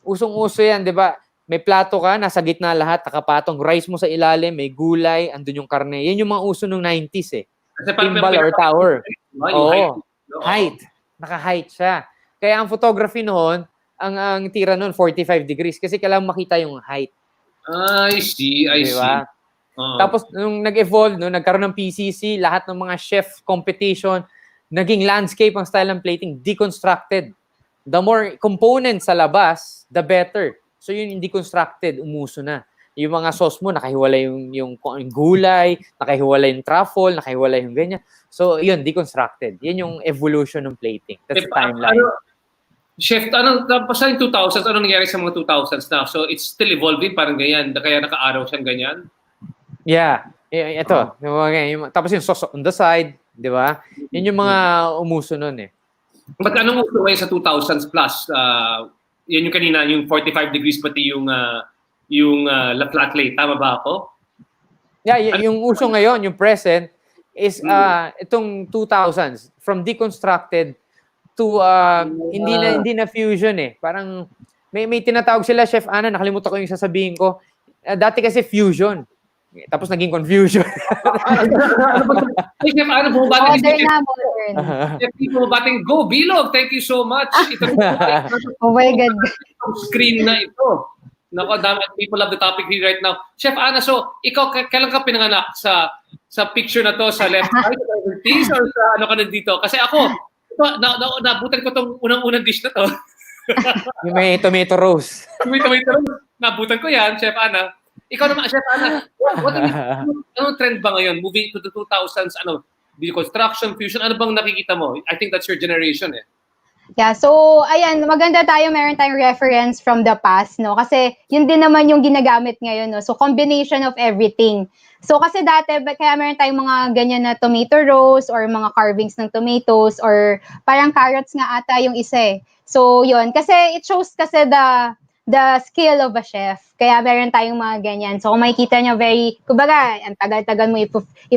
Usong-uso yan, di ba? May plato ka, nasa gitna lahat, nakapatong rice mo sa ilalim, may gulay, andun yung karne. Yan yung mga uso nung 90s eh. Timbal or tower. Oo. Height. Naka-height siya. Kaya ang photography noon, ang tira noon 45 degrees kasi kailangan makita yung height.
I see.
Diba? Tapos nung nag-evolve, nagkaroon ng PCC, lahat ng mga chef competition, naging landscape ang style ng plating, deconstructed. The more components sa labas, the better. So yun yung deconstructed, umuso na. Yung mga sauce mo, nakahiwalay yung gulay, nakahiwalay yung truffle, nakahiwalay yung ganyan. So, yun, deconstructed. Yan yung evolution ng plating. That's the timeline.
Chef, basta yung 2000s, ano nangyari sa mga 2000s na? So, it's still evolving, parang ganyan. Kaya naka-araw siyang ganyan?
Yeah. Ito. Tapos yung sauce on the side, di ba? Yun yung mga umuso nun eh.
But anong uso ngayon sa 2000s plus? Yan yung kanina, yung 45 degrees pati yung flat lay. Tama ba ako?
Yeah, yung uso ngayon, yung present, is itong 2000s. From deconstructed to hindi na fusion eh. Parang may tinatawag sila, Chef Ana, nakalimutan ko yung sasabihin ko. Dati kasi fusion. Tapos naging confusion.
Chef Ana, bumabating.
Modern.
Chef, bumabating. Go, Bilog! Thank you so much. Ito
Oh my God.
screen na ito. Nako, people love the topic here right now. Chef Ana, so ikaw kailan ka pinanganak sa picture na to sa left side or sa ano ka nandito? Kasi ako, nabutan ko tong unang-unang dish na to.
Yung may tomato roast.
Nabutan ko yan, Chef Ana. Ikaw naman, Chef Ana, anong trend ba ngayon? Moving to the 2000s, deconstruction, fusion, ano bang nakikita mo? I think that's your generation eh.
Yeah, so ayan, maganda meron tayong reference from the past, no? Kasi yun din naman yung ginagamit ngayon, no? So combination of everything. So kasi dati, kaya meron tayong mga ganyan na tomato roast or mga carvings ng tomatoes or parang carrots nga ata yung isa eh. So yun, kasi it shows kasi the skill of a chef. Kaya meron tayong mga ganyan. So kung makikita nyo, kumbaga, ang tagal-tagal mo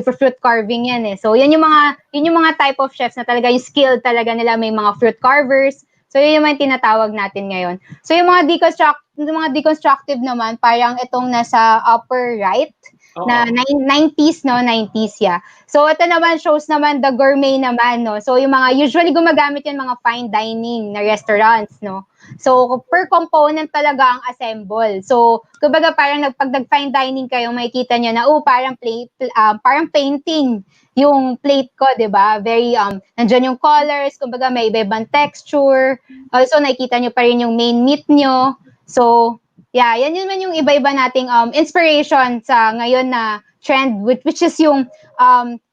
fruit carving yan eh. So yun yung mga type of chefs na talaga yung skill talaga nila, may mga fruit carvers. So yun yung mga tinatawag natin ngayon. So yung mga deconstructive naman, parang itong nasa upper right, na 90s, no? 90s, yeah. So, ito naman, shows naman the gourmet naman, no? So, yung mga, usually gumagamit yung mga fine dining na restaurants, no? So, per component talaga ang assemble. So, kumbaga parang pag nag-fine dining kayo, makikita nyo na, parang painting yung plate ko, di ba? Very, nandyan yung colors, kumbaga may iba-ibang texture. Also, nakikita nyo pa rin yung main meat nyo. So, yeah, yan yun man yung iba-iba nating inspiration sa ngayon na trend, which is yung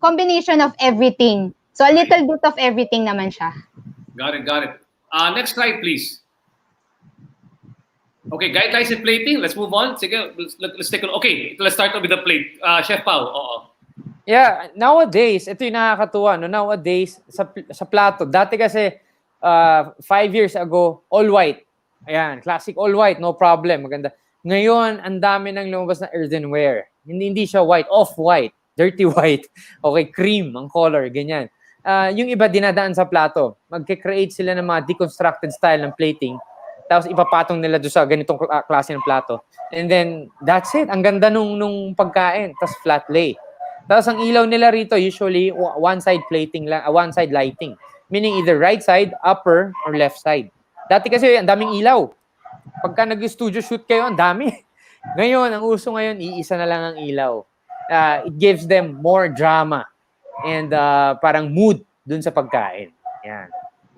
combination of everything. So, a little bit of everything naman siya.
Got it. Next slide, please. Okay, guidelines in plating. Let's move on. Sige, let's take a look. Okay, let's start with the plate. Chef Pao,
Yeah, nowadays, ito yung nakakatuwa, no? Nowadays, sa plato, dati kasi 5 years ago, all white. Ayan, classic all white, no problem, maganda. Ngayon, ang dami nang lumabas na earthenware. Hindi siya white, off-white. dirty white, okay, cream ang color, ganyan. Yung iba dinadaan sa plato. Magke-create sila ng mga deconstructed style ng plating. Tapos ipapatong nila doon sa ganitong klase ng plato. And then, that's it. Ang ganda nung pagkain. Tapos flat lay. Tapos ang ilaw nila rito, usually one-side plating lang, one-side lighting. Meaning either right side, upper, or left side. Dati kasi, ang daming ilaw. Pagka nag-studio shoot kayo, ang dami. Ngayon, ang uso ngayon, iisa na lang ang ilaw. It gives them more drama and parang mood dun sa pagkain. Yan.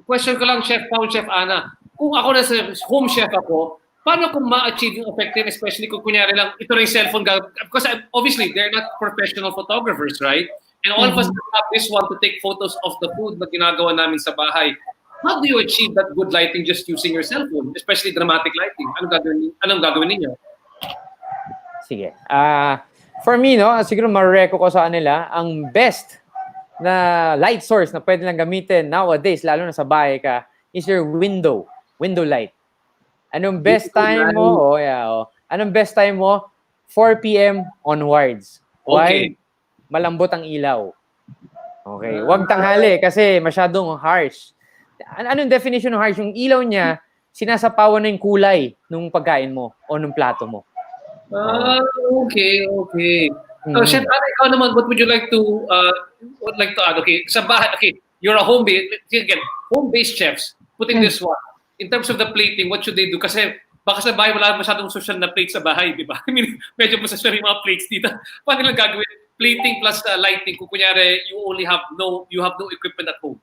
Question ko lang, Chef Paul, Chef Ana. Kung ako na sa home chef ako, paano ko ma-achieve yung effective, especially kung kunyari lang, ito na yung cellphone. Because obviously, they're not professional photographers, right? And all of us have this one to take photos of the food na ginagawa namin sa bahay. How do you achieve that good lighting just using your cellphone, especially dramatic lighting? Anong gagawin ninyo?
Sige. For me, no, siguro mareko ko sa kanila, ang best na light source na pwede lang gamitin nowadays, lalo na sa bahay ka, is your window light. Anong best time mo? Anong best time mo? 4 p.m. onwards.
Okay.
Why? Malambot ang ilaw. Okay. Huwag tanghali kasi masyadong harsh. Anong definition ng harsh? Yung ilaw niya, sinasapawan na yung kulay ng pagkain mo o ng plato mo.
Okay. So, Chef, ikaw naman, what would you like to add? Okay, sa bahay, okay, you're a home-based chefs. Putting this one, in terms of the plating, what should they do? Kasi baka sa bahay wala masyadong social na plate sa bahay, di ba? I mean, medyo masasya yung mga plates dito. Paano lang gagawin? Plating plus lighting. Kung kunyari, you have no equipment at home.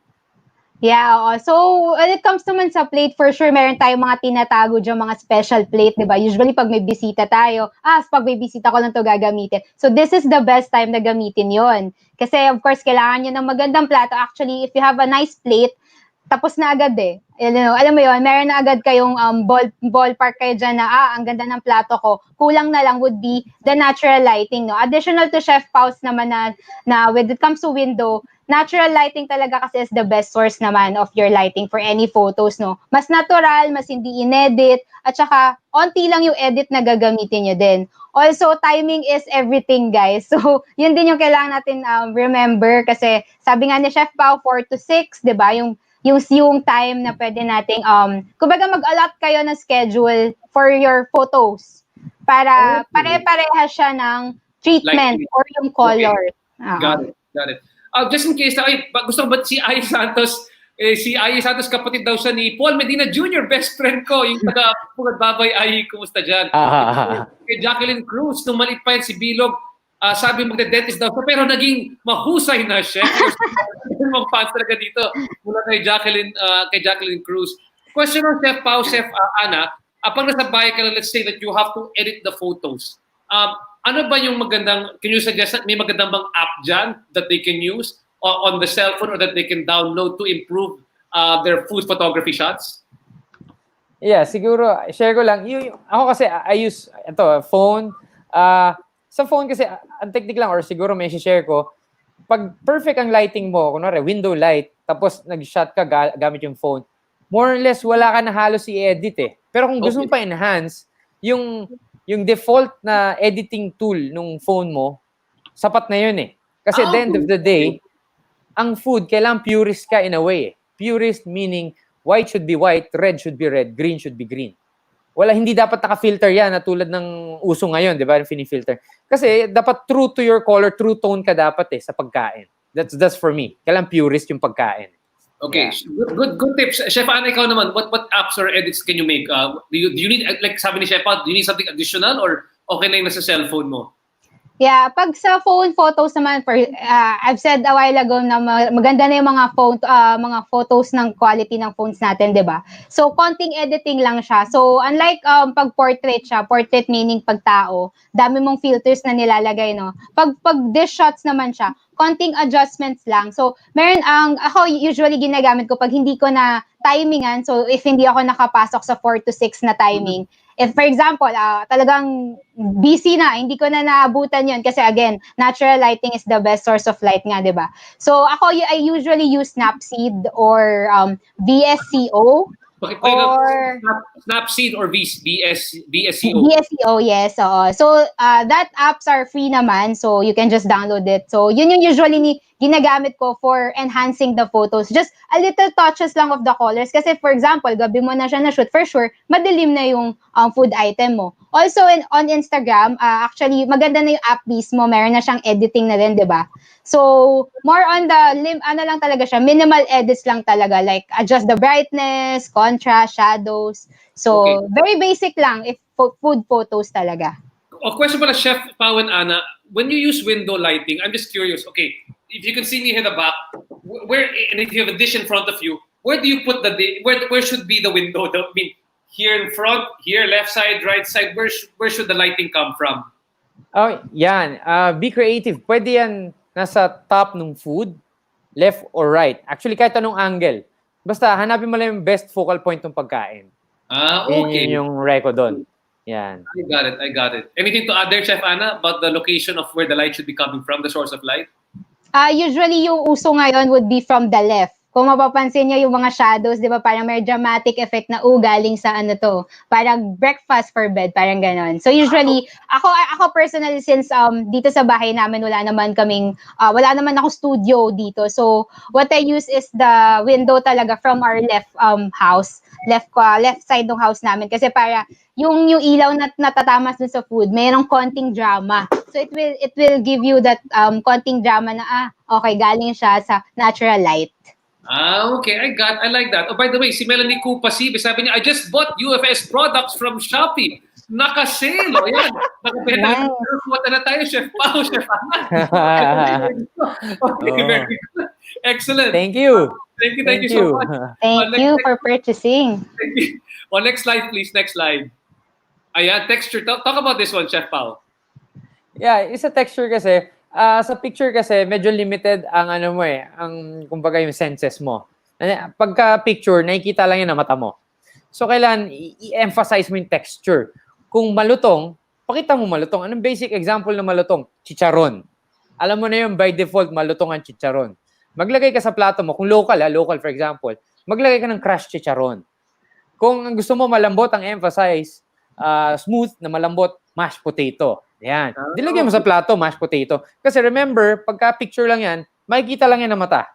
Yeah, so when it comes naman sa plate, for sure, meron tayong mga tinatago dyan, mga special plate, di ba? Usually, pag may bisita tayo, pag may bisita ko lang to gagamitin. So, this is the best time na gamitin yon. Kasi, of course, kailangan nyo ng magandang plato. Actually, if you have a nice plate, tapos na agad eh. Alam mo yon, meron na agad kayong ballpark kayo dyan na, ang ganda ng plato ko. Kulang na lang would be the natural lighting, no? Additional to Chef Paus naman na when it comes to window, natural lighting talaga kasi is the best source naman of your lighting for any photos, no? Mas natural, mas hindi inedit, at saka, onti lang yung edit na gagamitin nyo din. Also, timing is everything, guys. So, yun din yung kailangan natin remember kasi sabi nga ni Chef Pao, 4 to 6, di ba? Yung time na pwede nating, kumbaga mag-allot kayo ng schedule for your photos para pare-pareha siya ng treatment
Lighting.
or yung color.
Got it. Just in case, gusto ko ba si Ai Santos? Si Ai Santos, kapatid daw siya ni Paul Medina Jr., best friend ko, yung taga-Babay Ai, kumusta dyan? Kay Jacqueline Cruz, nung maliit pa yan si Bilog, sabi magde-dentist daw siya, pero naging mahusay na siya. Mga fans talaga dito, mula kay Jacqueline Cruz. Question on Chef Pao, Chef Ana, pag nasa bahay ka, let's say that you have to edit the photos. Ano ba yung magandang, can you suggest that may magandang bang app dyan that they can use on the cell phone or that they can download to improve their food photography shots?
Yeah, siguro, share ko lang. Ako kasi, I use phone. Sa phone kasi, ang technique lang, or siguro may share ko, pag perfect ang lighting mo, kunwari, window light, tapos nag-shot ka gamit yung phone, more or less, wala ka na halos i-edit eh. Pero kung gusto mo pa enhance, yung default na editing tool nung phone mo, sapat na yun eh. Kasi at the end of the day, ang food, kailangan purist ka in a way eh. Purist meaning, white should be white, red should be red, green should be green. Hindi dapat naka-filter yan na tulad ng uso ngayon, di ba? Fini-filter. Kasi dapat true to your color, true tone ka dapat sa pagkain. That's for me. Kailangan purist yung pagkain.
Okay, yeah. Good tips. Chef Ana, ikaw naman, what apps or edits can you make? Do you need, like sabi ni Chef Ana, do you need something additional or okay na yung nasa cellphone mo?
Yeah, pag sa phone photos naman, I've said a while ago na maganda na yung mga photos ng quality ng phones natin, di ba? So, konting editing lang siya. So, unlike pag portrait siya, portrait meaning pag tao, dami mong filters na nilalagay, no? Pag dish shots naman siya, konting adjustments lang. So, ako usually ginagamit ko pag hindi ko na timingan. So, if hindi ako nakapasok sa 4 to 6 na timing, if for example, talagang busy na, hindi ko na naabutan yun kasi again, natural lighting is the best source of light nga, di ba? So, I usually use Snapseed or VSCO Or
Snapseed or BSCO.
BSEO, yes. Oo. So, that apps are free naman. So, you can just download it. So, yun yung usually ginagamit ko for enhancing the photos. Just a little touches lang of the colors. Kasi, for example, gabi mo na siya na-shoot, for sure, madilim na yung food item mo. Also, on Instagram, actually, maganda na yung app mismo. Meron na siyang editing na din, di ba? So, more on the, ano lang talaga siya, minimal edits lang talaga. Like, adjust the brightness, contrast, shadows. So,
Okay.
very basic lang if food photos talaga.
A question pala, Chef Pao and Ana, when you use window lighting, I'm just curious, okay, if you can see me here at the back, where, and if you have a dish in front of you, where do you put where should be the window? I mean, here in front, here, left side, right side, where should the lighting come from?
Oh, yan. Be creative. Pwede yan nasa top ng food, left or right. Actually, kahit anong angle. Basta, hanapin mo lang yung best focal point ng pagkain.
Okay.
Yun yung reco doon. Yan.
I got it. Anything to add there, Chef Ana, about the location of where the light should be coming from, the source of light?
Usually, yung uso ngayon would be from the left. Kung mapapansin niyo yung mga shadows, di ba, parang may dramatic effect na, galing sa ano to, parang breakfast for bed, parang ganon. So usually, ako personally, since dito sa bahay namin, wala naman ako studio dito. So what I use is the window talaga from our left house, left side ng house namin. Kasi para yung ilaw na natatamas dun sa food, mayroong konting drama. So it will give you that konting drama na, okay, galing siya sa natural light.
Okay. I like that. Oh, by the way, si Melanie Kupasi, sabi niya, I just bought UFS products from Shopee. Naka-sale. O yan. Nakapenta. Na tayo, Chef Pao, Chef Ana. Okay, very good. Excellent.
Thank you.
Thank you so much.
Thank you for purchasing.
Thank you. Next slide, please. Next slide. Ayan, texture. Talk about this one, Chef Pao.
Yeah, isa texture kasi, sa picture kasi, medyo limited ang ang kumbaga yung senses mo. Pagka picture, nakikita lang yun na mata mo. So, kailan i-emphasize mo yung texture. Kung malutong, pakita mo malutong. Anong basic example ng malutong? Chicharon. Alam mo na yun, by default, malutong ang chicharon. Maglagay ka sa plato mo, kung local for example, maglagay ka ng crushed chicharon. Kung gusto mo malambot, ang emphasize, smooth na malambot, mashed potato. Yan. Dilagyan mo sa plato, mashed potato. Kasi remember, pagka picture lang yan, makikita lang yan ng mata.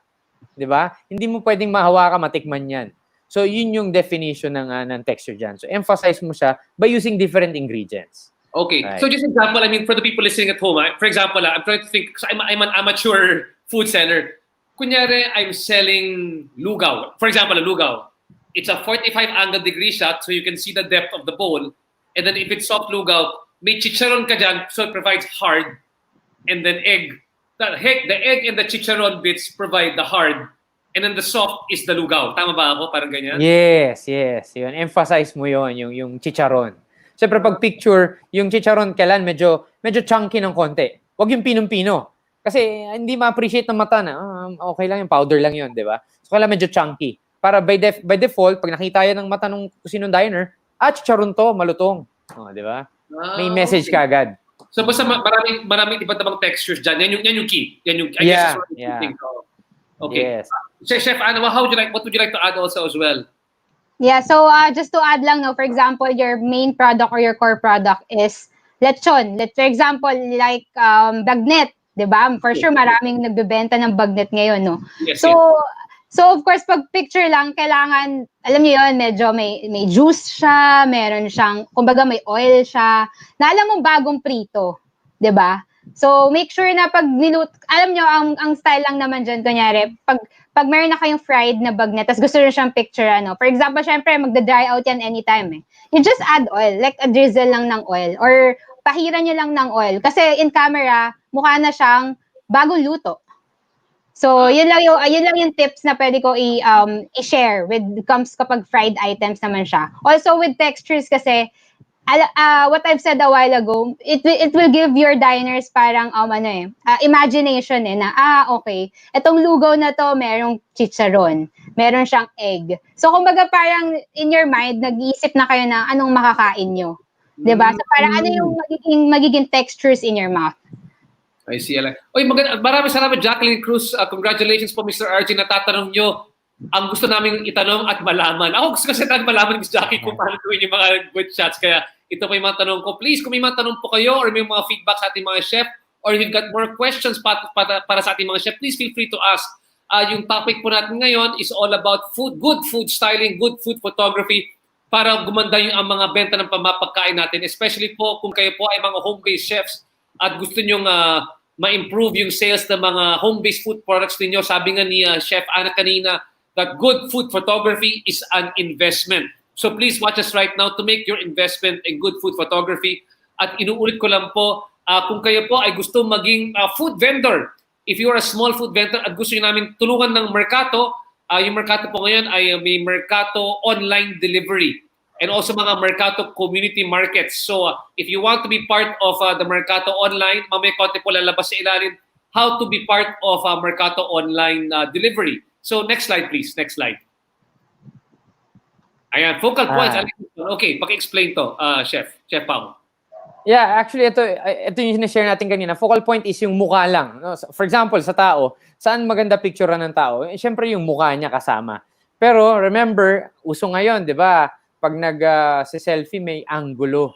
Di ba? Hindi mo pwedeng mahawakan, matikman yan. So, yun yung definition ng texture dyan. So, emphasize mo siya by using different ingredients.
Okay.
Right.
So, just example, I mean, for the people listening at home, for example, I'm trying to think, so I'm an amateur food seller. Kunyari, I'm selling lugaw. For example, a lugaw. It's a 45 angle degree shot, so you can see the depth of the bowl. And then if it's soft lugaw, may chicharon ka dyan, so it provides hard. And then egg. The egg and the chicharon bits provide the hard. And then the soft is the lugaw. Tama ba ako? Parang ganyan?
Yes. Yun. Emphasize mo yun, yung chicharon. Siyempre, pag picture, yung chicharon kailan medyo chunky ng konti. Huwag yung pinong-pino. Kasi hindi ma-appreciate ng mata na, okay lang yung powder lang yun, di ba? So, kailan medyo chunky. Para by default, pag nakita yan ng mata ng kusinong diner, chicharon to, malutong. Di ba? May message ka agad.
So basta maraming iba't ibang textures dyan. Yan yung key. Yan yung, I
Yeah,
guess,
yeah.
Okay.
Yes.
Chef Ana, what would you like to add also as well?
Yeah, so just to add lang, for example, your main product or your core product is lechon. For example, like bagnet, di ba? For sure, maraming nagbebenta ng bagnet ngayon, no?
Yes,
So of course, pag picture lang, kailangan, alam niyo yun, medyo may juice siya, meron siyang, kumbaga may oil siya, na alam mo bagong prito, di ba? So make sure na pag alam niyo, ang style lang naman dyan, kunyari, pag meron na kayong fried na bagnet, tas gusto rin siyang picture, for example, syempre, magda-dry out yan anytime, You just add oil, like a drizzle lang ng oil, or pahiran niyo lang ng oil. Kasi in camera, mukha na siyang bagong luto. So, yun lang yung tips na pwede ko i-share with comes kapag fried items naman siya. Also with textures kasi what I've said a while ago, it will give your diners parang imagination na okay, etong lugaw na to merong chicharon, meron siyang egg. So kumbaga parang in your mind nag-iisip na kayo na anong makakain nyo. 'Di ba? So parang ano yung magiging textures in your mouth.
I see. Oy, maraming salamat, Jacqueline Cruz. Congratulations po, Mr. RJ. Natatanong nyo, ang gusto namin itanong at malaman. Ako gusto kasi malaman ni Jackie kung paano gawin yung mga good shots. Kaya ito pa yung mga tanong ko. Please, kung may mga tanong po kayo or may mga feedback sa ating mga chef or you've got more questions para sa ating mga chef, please feel free to ask. Yung topic po natin ngayon is all about food, good food styling, good food photography para gumanda yung ang mga benta ng pamapagkain natin. Especially po kung kayo po ay mga home-based chefs at gusto nyo ma-improve yung sales ng mga home-based food products ninyo. Sabi nga ni Chef Ana kanina, that good food photography is an investment. So please watch us right now to make your investment in good food photography. At inuulit ko lang po, kung kayo po ay gusto maging food vendor, if you are a small food vendor at gusto nyo namin tulungan ng Mercato, yung Mercato po ngayon ay may Mercato online delivery and also mga Mercato community markets. So if you want to be part of the Mercato online, mamaya konti po lalabas sa ilalim how to be part of Mercato online delivery. So next slide please, next slide. Ayan, focal points. Okay, paki-explain to, Chef Pao.
Yeah, actually, ito yung sinashare natin kanina. Focal point is yung mukha lang. No? For example, sa tao, saan maganda picture ng tao? Siyempre, yung mukha niya kasama. Pero, remember, uso ngayon, di ba? Pag nag-selfie, may angulo.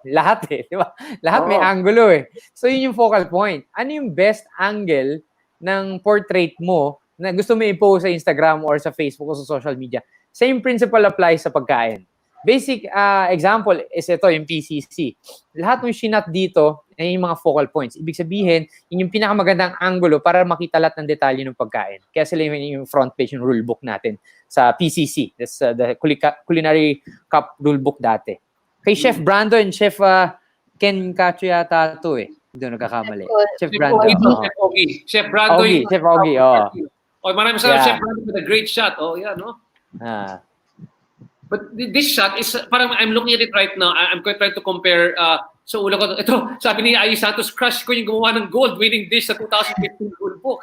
Lahat di ba? Lahat may angulo So, yun yung focal point. Ano yung best angle ng portrait mo na gusto mo i-post sa Instagram or sa Facebook o sa social media? Same principle applies sa pagkain. Basic example is ito, yung PCC. Lahat ng sinat dito ay yung mga focal points. Ibig sabihin, yun yung pinakamagandang angulo para makita lahat ng detalye ng pagkain. Kaya sila yung front page, yung rulebook natin sa PCC. That's the Culinary Cup rulebook dati. Kay Chef Brandon, Chef Ken Cacho yata ito Hindi ako nagkakamali. Chef Brandon.
Chef Ogie. Chef Brandon.
Chef Ogie,
maraming salamat, Chef Brandon, with a great shot. No? But this shot is, parang I'm looking at it right now. I'm trying to compare sa ulo ko. Ito, sabi ni Ai Santos, crush ko yung gumawa ng gold winning dish sa 2015 Gold Book.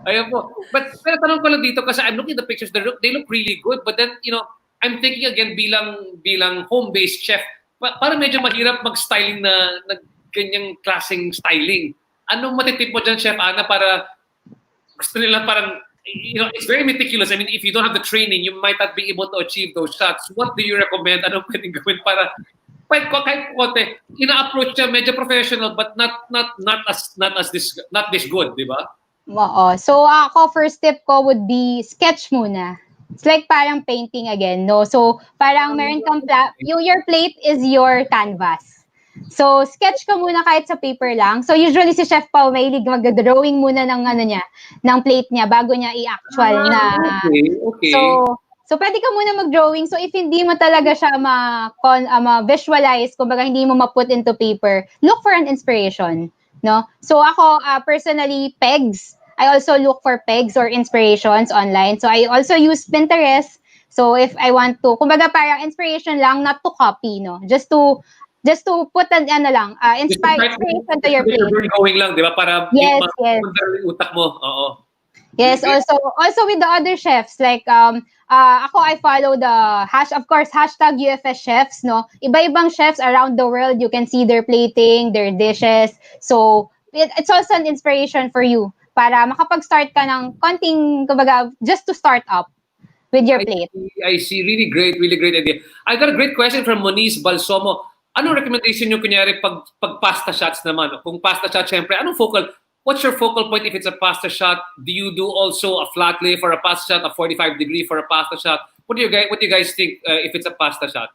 Ayan po. Pero tanong ko lang dito kasi I'm looking at the pictures. They look really good. But then, I'm thinking again bilang home-based chef, parang medyo mahirap mag-styling na ganyang klaseng styling. Anong matitip mo dyan, Chef Ana, para gusto nila parang, it's very meticulous. I mean, if you don't have the training, you might not be able to achieve those shots. What do you recommend? Anong pwedeng gawin para kahit konti, ina-approach siya medyo professional but not this good, di ba?
Oo. So ako, first step ko would be sketch muna. It's like parang painting again, no? So parang meron kang your plate is your canvas. So, sketch ka muna kahit sa paper lang. So, usually si Chef Pao, mahilig mag-drawing muna ng ng plate niya bago niya i-actual na.
Okay.
So pwede ka muna mag-drawing. So, if hindi mo talaga siya ma-visualize, kumbaga hindi mo ma-put into paper, look for an inspiration, no? So, ako, personally, pegs. I also look for pegs or inspirations online. So, I also use Pinterest. So, if I want to, kumbaga parang inspiration lang, not to copy, no? Just to put inspiration to your plate.
Going lang, di ba? Para
yes.
utak mo. Oo.
Yes, also with the other chefs, like ako, I follow the hashtag UFS chefs, no? Iba-ibang chefs around the world, you can see their plating, their dishes. So, it's also an inspiration for you para makapag-start ka ng konting, kumbaga, just to start up with your plate.
I see. Really great idea. I got a great question from Moniz Balsomo. Anong recommendation nyo kunyari pag pasta shots naman? Kung pasta shot, syempre, what's your focal point if it's a pasta shot? Do you do also a flat lay for a pasta shot, a 45-degree for a pasta shot? What do you guys think if it's a pasta shot?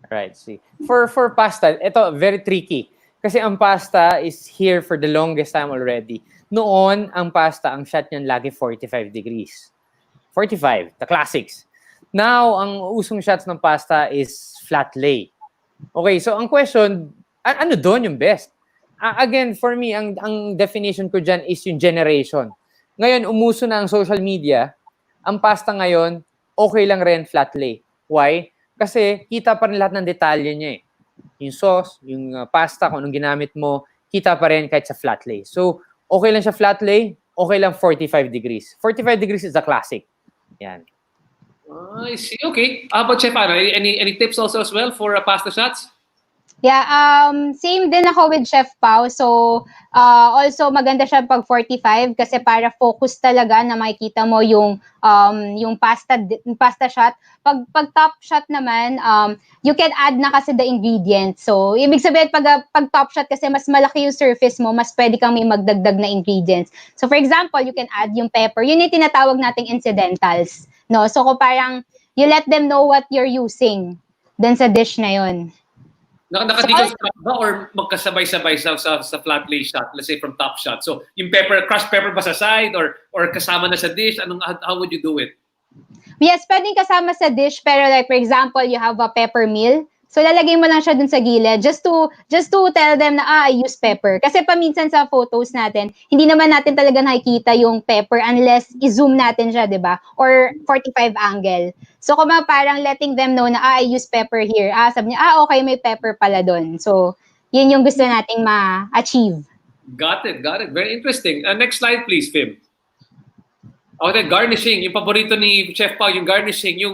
Right, see. For pasta, ito very tricky. Kasi ang pasta is here for the longest time already. Noon, ang pasta, ang shot niyan lagi 45 degrees. 45, the classics. Now, ang usong shots ng pasta is flat lay. Okay, so ang question, ano doon yung best? Again, for me, ang definition ko dyan is yung generation. Ngayon, umuso na ang social media. Ang pasta ngayon, okay lang rin flat lay. Why? Kasi kita pa rin lahat ng detalye niya Yung sauce, yung pasta, kung anong ginamit mo, kita pa rin kahit sa flat lay. So, okay lang siya flat lay, okay lang 45 degrees. 45 degrees is the classic. Yan.
I see. Okay. How about Chef Ana? Any tips also as well for pasta shots?
Yeah, same din ako with Chef Pao. So, also maganda siya pag 45 kasi para focus talaga na makikita mo yung pasta shot. Pag top shot naman, you can add na kasi the ingredients. So, ibig sabihin pag top shot kasi mas malaki yung surface mo, mas pwede kang may magdagdag na ingredients. So, for example, you can add yung pepper. Yun yung tinatawag nating incidentals. No? So, kung parang you let them know what you're using dun sa dish na yun.
Naka-deconstruct ba or magkasabay-sabay sa flat lay shot, let's say from top shot? So, yung crushed pepper ba sa side or kasama na sa dish? How would you do it?
Yes, pwedeng kasama sa dish, pero like for example, you have a pepper meal. So lalagay mo lang siya dun sa gilid just to tell them na I use pepper. Kasi paminsan sa photos natin, hindi naman natin talaga nakikita yung pepper unless i-zoom natin siya, 'di ba? Or 45 angle. So kung parang letting them know na I use pepper here. Sabi niya, okay, may pepper pala dun. So yun yung gusto nating ma-achieve.
Got it. Very interesting. Next slide please, Fim. Okay, garnishing. Yung paborito ni Chef Pao, yung garnishing, yung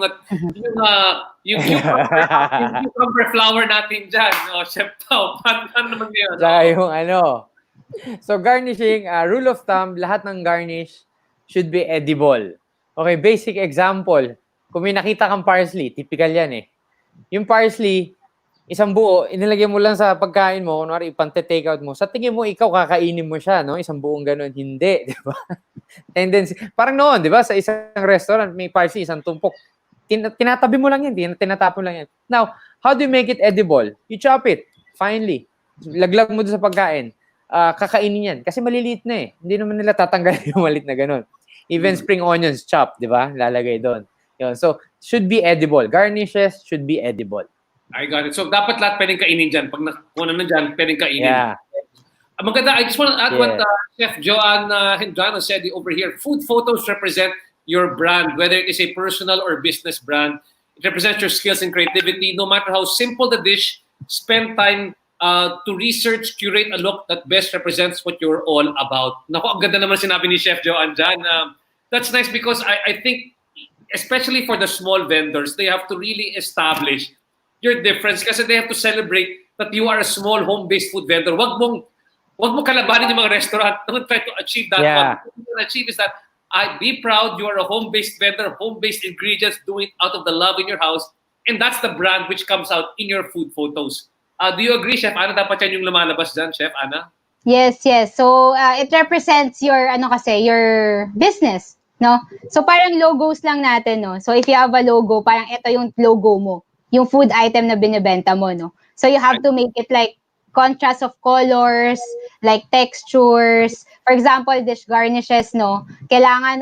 cucumber flower natin dyan. Chef Pao, paano naman yun?
Tsaka yung So garnishing, rule of thumb, lahat ng garnish should be edible. Okay, basic example. Kung may nakita kang parsley, typical yan eh. Yung parsley, isang buo, inilagay mo lang sa pagkain mo, kunwari ipante-take out mo, sa tingin mo, ikaw kakainin mo siya, no? Isang buong ganun. Hindi, di ba? Tendency. Parang noon, di ba? Sa isang restaurant, may parsley, isang tumpok. Tinatabi mo lang yan, tinatapon lang yan. Now, how do you make it edible? You chop it, finely. Laglag mo doon sa pagkain. Kakainin yan. Kasi maliliit na eh. Hindi naman nila tatanggalin yung maliit na ganun. Even spring onions, chop, di ba? Lalagay doon. Yun. So, should be edible. Garnishes should be edible.
I got it. So, dapat lahat pwedeng kainin dyan. Pag nakuha na dyan, pwedeng kainin.
Yeah.
Maganda. I just want to add what Chef Joanne Hendrano said over here. Food photos represent your brand, whether it is a personal or business brand. It represents your skills and creativity. No matter how simple the dish, spend time to research, curate a look that best represents what you're all about. Naku, ang ganda naman sinabi ni Chef Joanne dyan. That's nice because I think, especially for the small vendors, they have to really establish your difference kasi they have to celebrate that you are a small home-based food vendor. Wag mo kalabanin yung mga restaurant. Don't try to achieve that.
Yeah.
What you can achieve is that be proud you are a home-based vendor, home-based ingredients, do it out of the love in your house. And that's the brand which comes out in your food photos. Do you agree, Chef Ana? Dapat yan yung lumalabas dyan, Chef Ana?
Yes. So it represents your your business, no? So parang logos lang natin, no? So if you have a logo, parang ito yung logo mo, yung food item na binebenta mo, no? So you have to make it like contrast of colors, like textures. For example, dish garnishes, no? Kailangan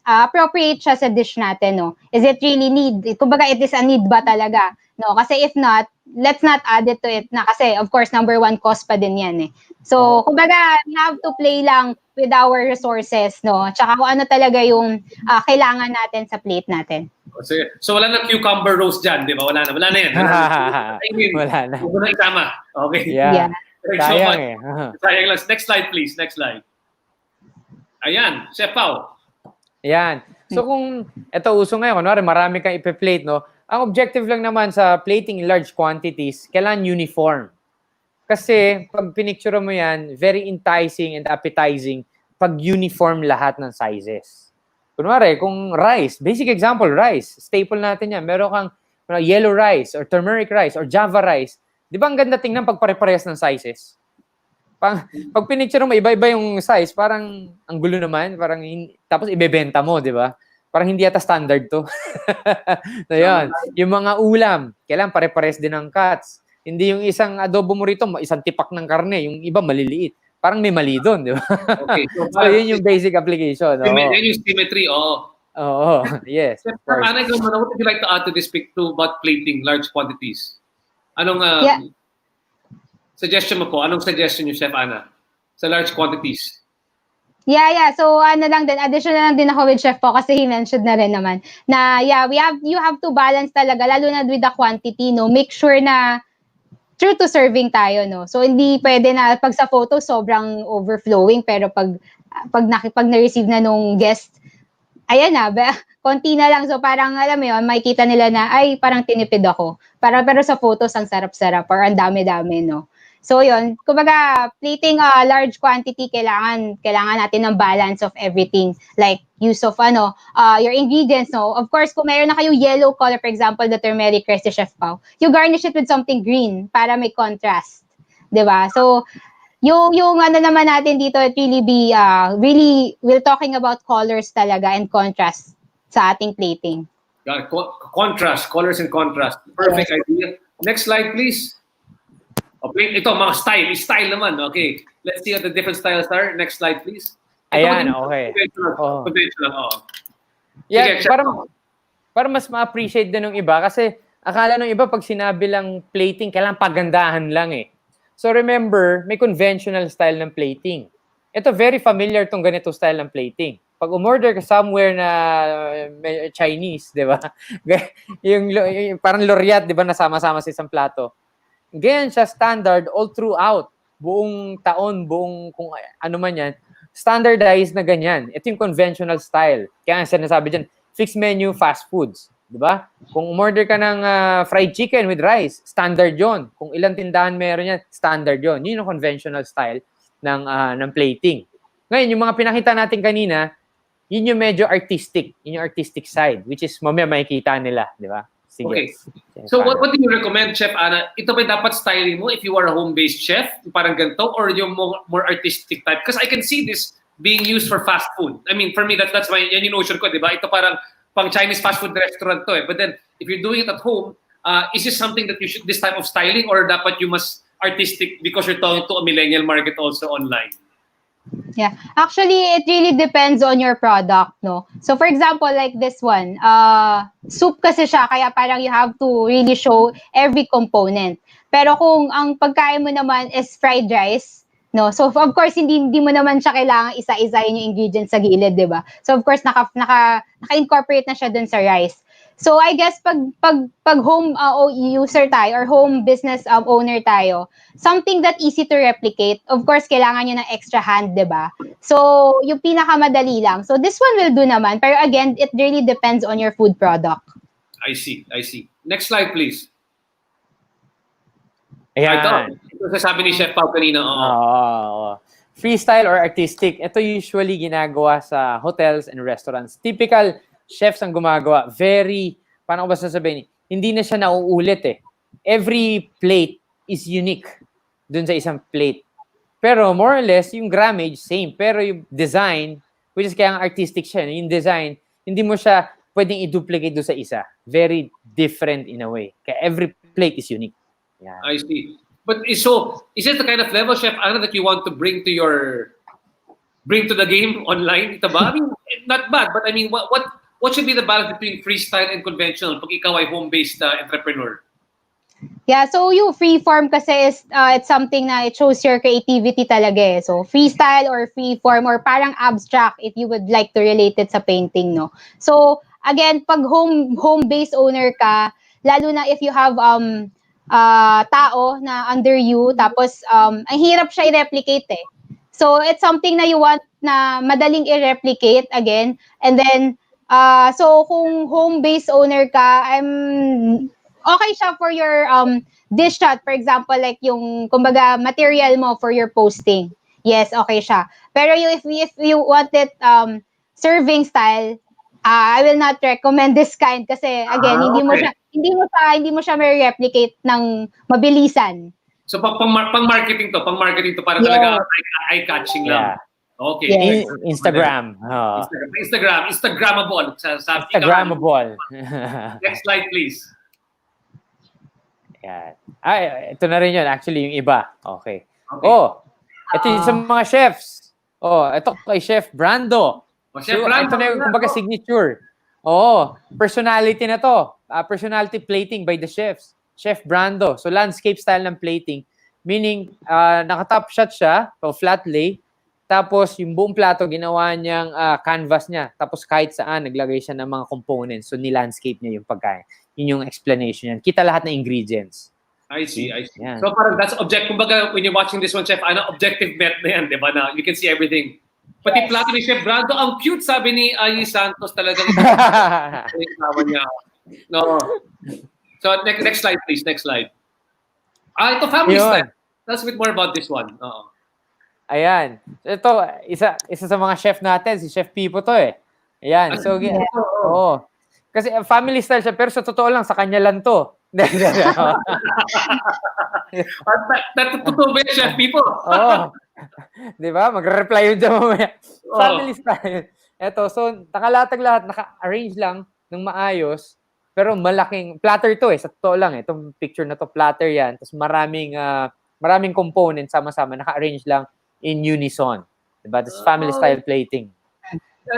appropriate siya sa dish natin, no? Is it really need? Kumbaga, it is a need ba talaga? No, kasi if not, let's not add it to it na kasi of course number one cost pa din yan eh. So, kumbaga, we have to play lang with our resources, no? Tsaka kung ano talaga yung kailangan natin sa plate natin.
So wala na cucumber roast dyan, di ba? Wala na yan.
Wala na.
Huwag mo na itama. Okay.
Yeah.
Thanks so much.
Sayang eh.
Sayang lang. Next slide, please. Next slide. Ayan, Chef Pao.
Yan. So kung ito uso ngayon, kunwari marami kang ipe-plate, no? Ang objective lang naman sa plating in large quantities, kailangan uniform. Kasi pag pinicture mo yan, very enticing and appetizing pag uniform lahat ng sizes. Kunwari, kung rice, basic example, rice, staple natin yan. Meron kang yellow rice or turmeric rice or java rice. Di ba ang ganda tingnan pag pare-parehas ng sizes? Pag pinicture mo, iba-iba yung size, parang ang gulo naman, parang tapos ibebenta mo, di ba? Parang hindi yata standard to. So yun, yung mga ulam, kailangan pare-pares din ang cuts. Hindi yung isang adobo mo rito, isang tipak ng karne, yung iba maliliit. Parang may mali doon, di ba?
Okay.
So yun yung basic application.
Yan yung symmetry,
Oo, yes.
Chef Ana, what would you like to add to this pic to about plating large quantities? Anong suggestion mo po? Anong suggestion niyo, Chef Ana? Sa large quantities?
Yeah. So additional lang din ako with Chef Po kasi he mentioned na rin naman na you have to balance talaga lalo na with the quantity, no? Make sure na true to serving tayo, no? So hindi pwede na pag sa photo sobrang overflowing pero pag na-receive na nung guest, ayan na, konti na lang. So parang alam mo yun, makikita nila na, ay, parang tinipid ako. Pero sa photos, ang sarap-sarap or ang dami-dami, no? So yun, kumbaga, plating a large quantity, kailangan natin ng balance of everything. Like, use of your ingredients, no? Of course, kung mayroon na kayong yellow color, for example, the turmeric rice ni Chef Pao, you garnish it with something green para may contrast. 'Di ba? So, yung naman natin dito, it really be, we're talking about colors talaga and contrast sa ating plating.
Contrast, colors and contrast. Perfect idea. Next slide, please. Okay, ito, mga style naman. Okay, let's see what the different styles are. Next slide, please.
Ayan, okay.
Conventional,
Yeah,
Sige,
para mas ma-appreciate din ng iba kasi akala ng iba pag sinabi lang plating, kailangan pagandahan lang eh. So remember, may conventional style ng plating. Ito, very familiar tong ganito style ng plating. Pag umorder ka somewhere na Chinese, di ba? yung parang Laureate, di ba, nasama-sama sa isang plato. Ganyan siya standard all throughout. Buong taon, kung ano man yan, standardized na ganyan. Ito yung conventional style. Kaya sinasabi dyan, fixed menu fast foods. Di ba? Kung umorder ka ng fried chicken with rice, standard yon. Kung ilang tindahan meron yan, standard yon. Yun yung conventional style ng plating. Ngayon, yung mga pinakita natin kanina, yun yung medyo artistic. Yun yung artistic side, which is mamaya makikita nila. Di ba? Sige.
Okay. So what do you recommend, Chef Ana? Ito ba dapat styling mo if you are a home-based chef? Parang ganito? Or yung more artistic type? Because I can see this being used for fast food. I mean, for me, that's my, yan yung notion ko, di ba? Ito parang pang Chinese fast food restaurant to eh. But then, if you're doing it at home, is this something that you should, this type of styling, or dapat you must artistic because you're talking to a millennial market also online?
Yeah. Actually, it really depends on your product, no? So, for example, like this one, soup kasi siya, kaya parang you have to really show every component. Pero kung ang pagkain mo naman is fried rice, no? So, of course, hindi mo naman siya kailangan isa-isahin yung ingredients sa gilid, di ba? So, of course, naka-incorporate na siya dun sa rice. So, I guess pag home user tayo or home business owner tayo, something that easy to replicate, of course, kailangan nyo ng extra hand, di ba? So, yung pinakamadali lang. So, this one will do naman. Pero again, it really depends on your food product.
I see. Next slide, please.
Ayan.
Ito sasabi ni Chef Pao kanina.
Freestyle or artistic, ito usually ginagawa sa hotels and restaurants. Typical chefs ang gumagawa. Very, paano ko ba sasabihin? Hindi na siya nauulit eh. Every plate is unique dun sa isang plate. Pero more or less, yung grammage, same. Pero yung design, which is kaya artistic siya, yung design, hindi mo siya pwedeng i-duplicate doon sa isa. Very different in a way. Kaya every plate is unique. Yeah.
I see. But is it the kind of level, Chef Ana, that you want to bring to the game online? Ito ba? I mean, not bad, but I mean, what should be the balance between freestyle and conventional pag ikaw ay home-based entrepreneur?
Yeah, so yung freeform kasi is it's something na it shows your creativity talaga eh. So freestyle or freeform or parang abstract if you would like to relate it sa painting, no. So again, pag home-based owner ka, lalo na if you have tao na under you, tapos ang hirap siya i-replicate eh. So it's something na you want na madaling i-replicate again, and then so kung home-based owner ka, okay siya for your dish shot, for example, like yung kumbaga material mo for your posting. Yes, okay siya. Pero if you want it serving style, I will not recommend this kind kasi again, hindi mo siya may replicate ng mabilisan.
So pang marketing to para talaga eye-catching lang. Okay.
Yes. Instagram.
Instagrammable.
Instagrammable.
Next slide, please.
Yan. Ay, ito na rin yun. Actually, yung iba. Okay. Ito yung sa mga chefs. Ito kay Chef Brando.
Chef Brando.
Ito na yung kumbaga signature. Personality na to. Personality plating by the chefs. Chef Brando. So, landscape style ng plating. Meaning, naka-top shot siya, flat lay. Tapos, yung buong plato, ginawa niyang canvas niya. Tapos, kahit saan, naglagay siya ng mga components. So, ni-landscape niya yung pagkain. Yun yung explanation yan. Kita lahat ng ingredients.
I see.
Yeah.
So, parang that's objective. Kumbaga, when you're watching this one, Chef, objective met na yan, di ba? Na you can see everything. Pati plato ni Chef Brando, ang cute, sabi ni Ayi Santos talagang asawa niya. No. So, next slide, please. Next slide. Ito, family
Yun.
style. Tell us a bit more about this one. Oo.
Ayan. Ito, isa sa mga chef natin, si Chef Pipo to eh. Ayan. So, oo. Kasi family style siya, pero sa totoo lang, sa kanya lang to.
Totoo ba yung Chef Pipo?
Oo. Di ba? Magre-reply yun dyan mamaya. Family style. Ito, so, nakalatag lahat, naka-arrange lang ng maayos, pero malaking, platter to eh, sa totoo lang eh. Itong picture na to, platter yan. Tapos maraming components sama-sama, naka-arrange lang in unison. Diba? This family style plating.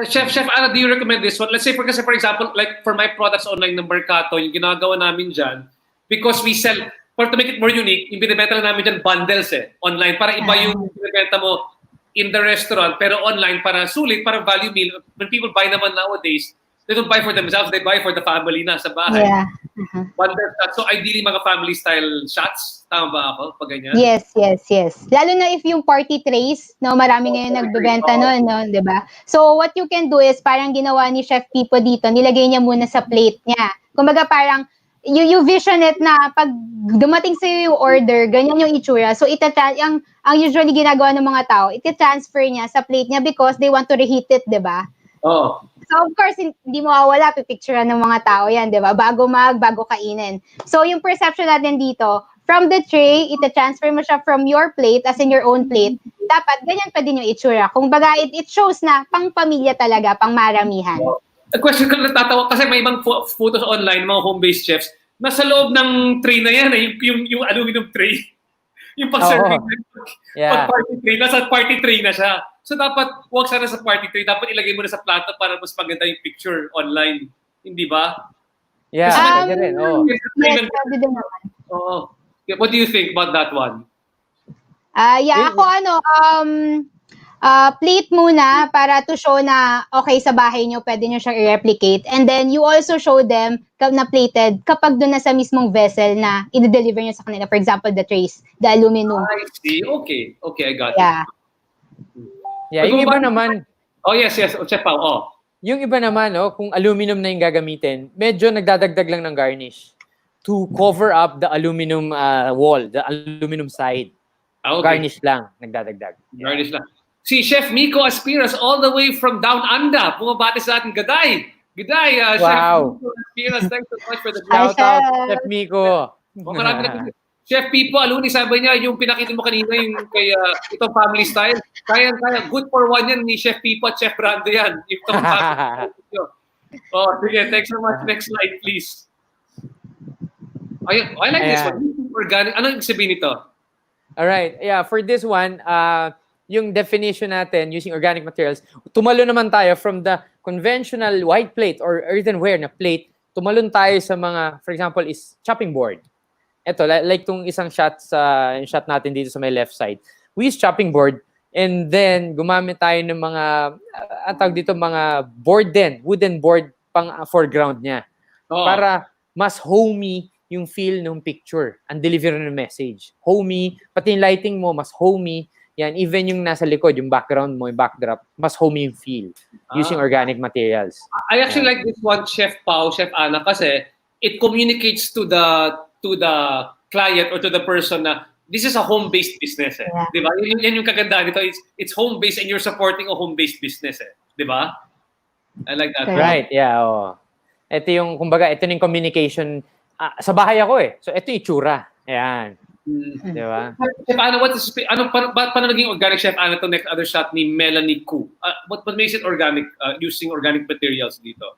Chef Ana, do you recommend this one? Let's say, for example, like for my products online ng Mercato, yung ginagawa namin dyan, because we sell, to make it more unique, yung binibenta lang namin dyan bundles online, para iba yung binibenta mo in the restaurant, pero online para sulit, para value meal. When people buy naman nowadays, they don't buy for themselves, they buy for the family na sa bahay.
Yeah.
Bundle shots. So ideally, mga family style shots. Tama ba ako pag ganyan?
Yes. Lalo na if yung party trays, no, marami ngayon nagbebenta noon, no, 'di ba? So what you can do is parang ginawa ni Chef Pipo dito, nilagay niya muna sa plate niya. Kumbaga parang you vision it na pag dumating sa yung order, ganyan yung itsura. So ang usually ginagawa ng mga tao, iti-transfer niya sa plate niya because they want to reheat it, 'di ba?
Oh.
So of course, hindi mawawala, pipicturean ng mga tao yan, di ba? Bago kainin. So yung perception natin dito, from the tray, ita-transfer mo siya from your plate, as in your own plate, dapat ganyan pa din yung itsura. Kung baga, it shows na pang pamilya talaga, pang maramihan.
A question ko natatawa kasi may ibang photos online, mga home-based chefs, nasa loob ng tray na yan, yung aluminum tray. Yung pag-serving. Pag party tray, nasa party tray na siya. So dapat, huwag sana sa party tray, dapat ilagay mo na sa plato para mas maganda yung picture online. Hindi ba?
Yeah, pwede rin.
Yes, pwede din naman.
Oo. What do you think about that one?
Ako plate muna para to show na okay sa bahay nyo, pwede nyo siyang i-replicate. And then you also show them na plated kapag doon na sa mismong vessel na i-deliver nyo sa kanila. For example, the trays, the aluminum.
I see. Okay, I got
it.
Yeah, yung iba naman.
Oh, yes. Chef Pao,
Yung iba naman, kung aluminum na yung gagamitin, medyo nagdadagdag lang ng garnish to cover up the aluminum wall, the aluminum side.
Okay.
Garnish lang, nagdadagdag.
Garnish lang. Si Chef Miko Aspiras all the way from down under. Bumabati sa atin. Gaday,
wow.
Chef Miko Aspiras, thanks so much for the
shout out, Chef Miko.
Marami na. Chef Pipo Aluni, sabi niya, yung pinakita mo kanina, yung kay itong family style, kaya, good for one yan ni Chef Pipo at Chef Brando yan. Itong family style. Sige, thanks so much. Next slide, please. I like this one. Organic. Ano yung sabihin nito?
Alright, yeah, for this one, yung definition natin using organic materials, tumalo naman tayo from the conventional white plate or earthenware na plate, tumalon tayo sa mga, for example, is chopping board. Ito, like itong isang shot natin dito sa my left side. We use chopping board and then gumamit tayo ng mga, mga board din, wooden board pang foreground niya. Para mas homey yung feel ng picture, ang delivery ng message. Homey, pati yung lighting mo, mas homey. Yan, even yung nasa likod, yung background mo, yung backdrop, mas homey yung feel using organic materials.
I actually like this one, Chef Pao, Chef Ana, kasi it communicates to the client or to the person na this is a home-based business.
Yeah.
Di ba? Yan yung kagandahan nito. It's home-based and you're supporting a home-based business. Di ba? I like that.
Right, yeah. Ito yung, kumbaga, ito yung communication. Sa bahay ako So, ito yung itsura. Ayan. Di ba?
Chef Ana, paano naging organic, Chef Ana, to next other shot ni Melanie Koo? What makes it organic, using organic materials dito?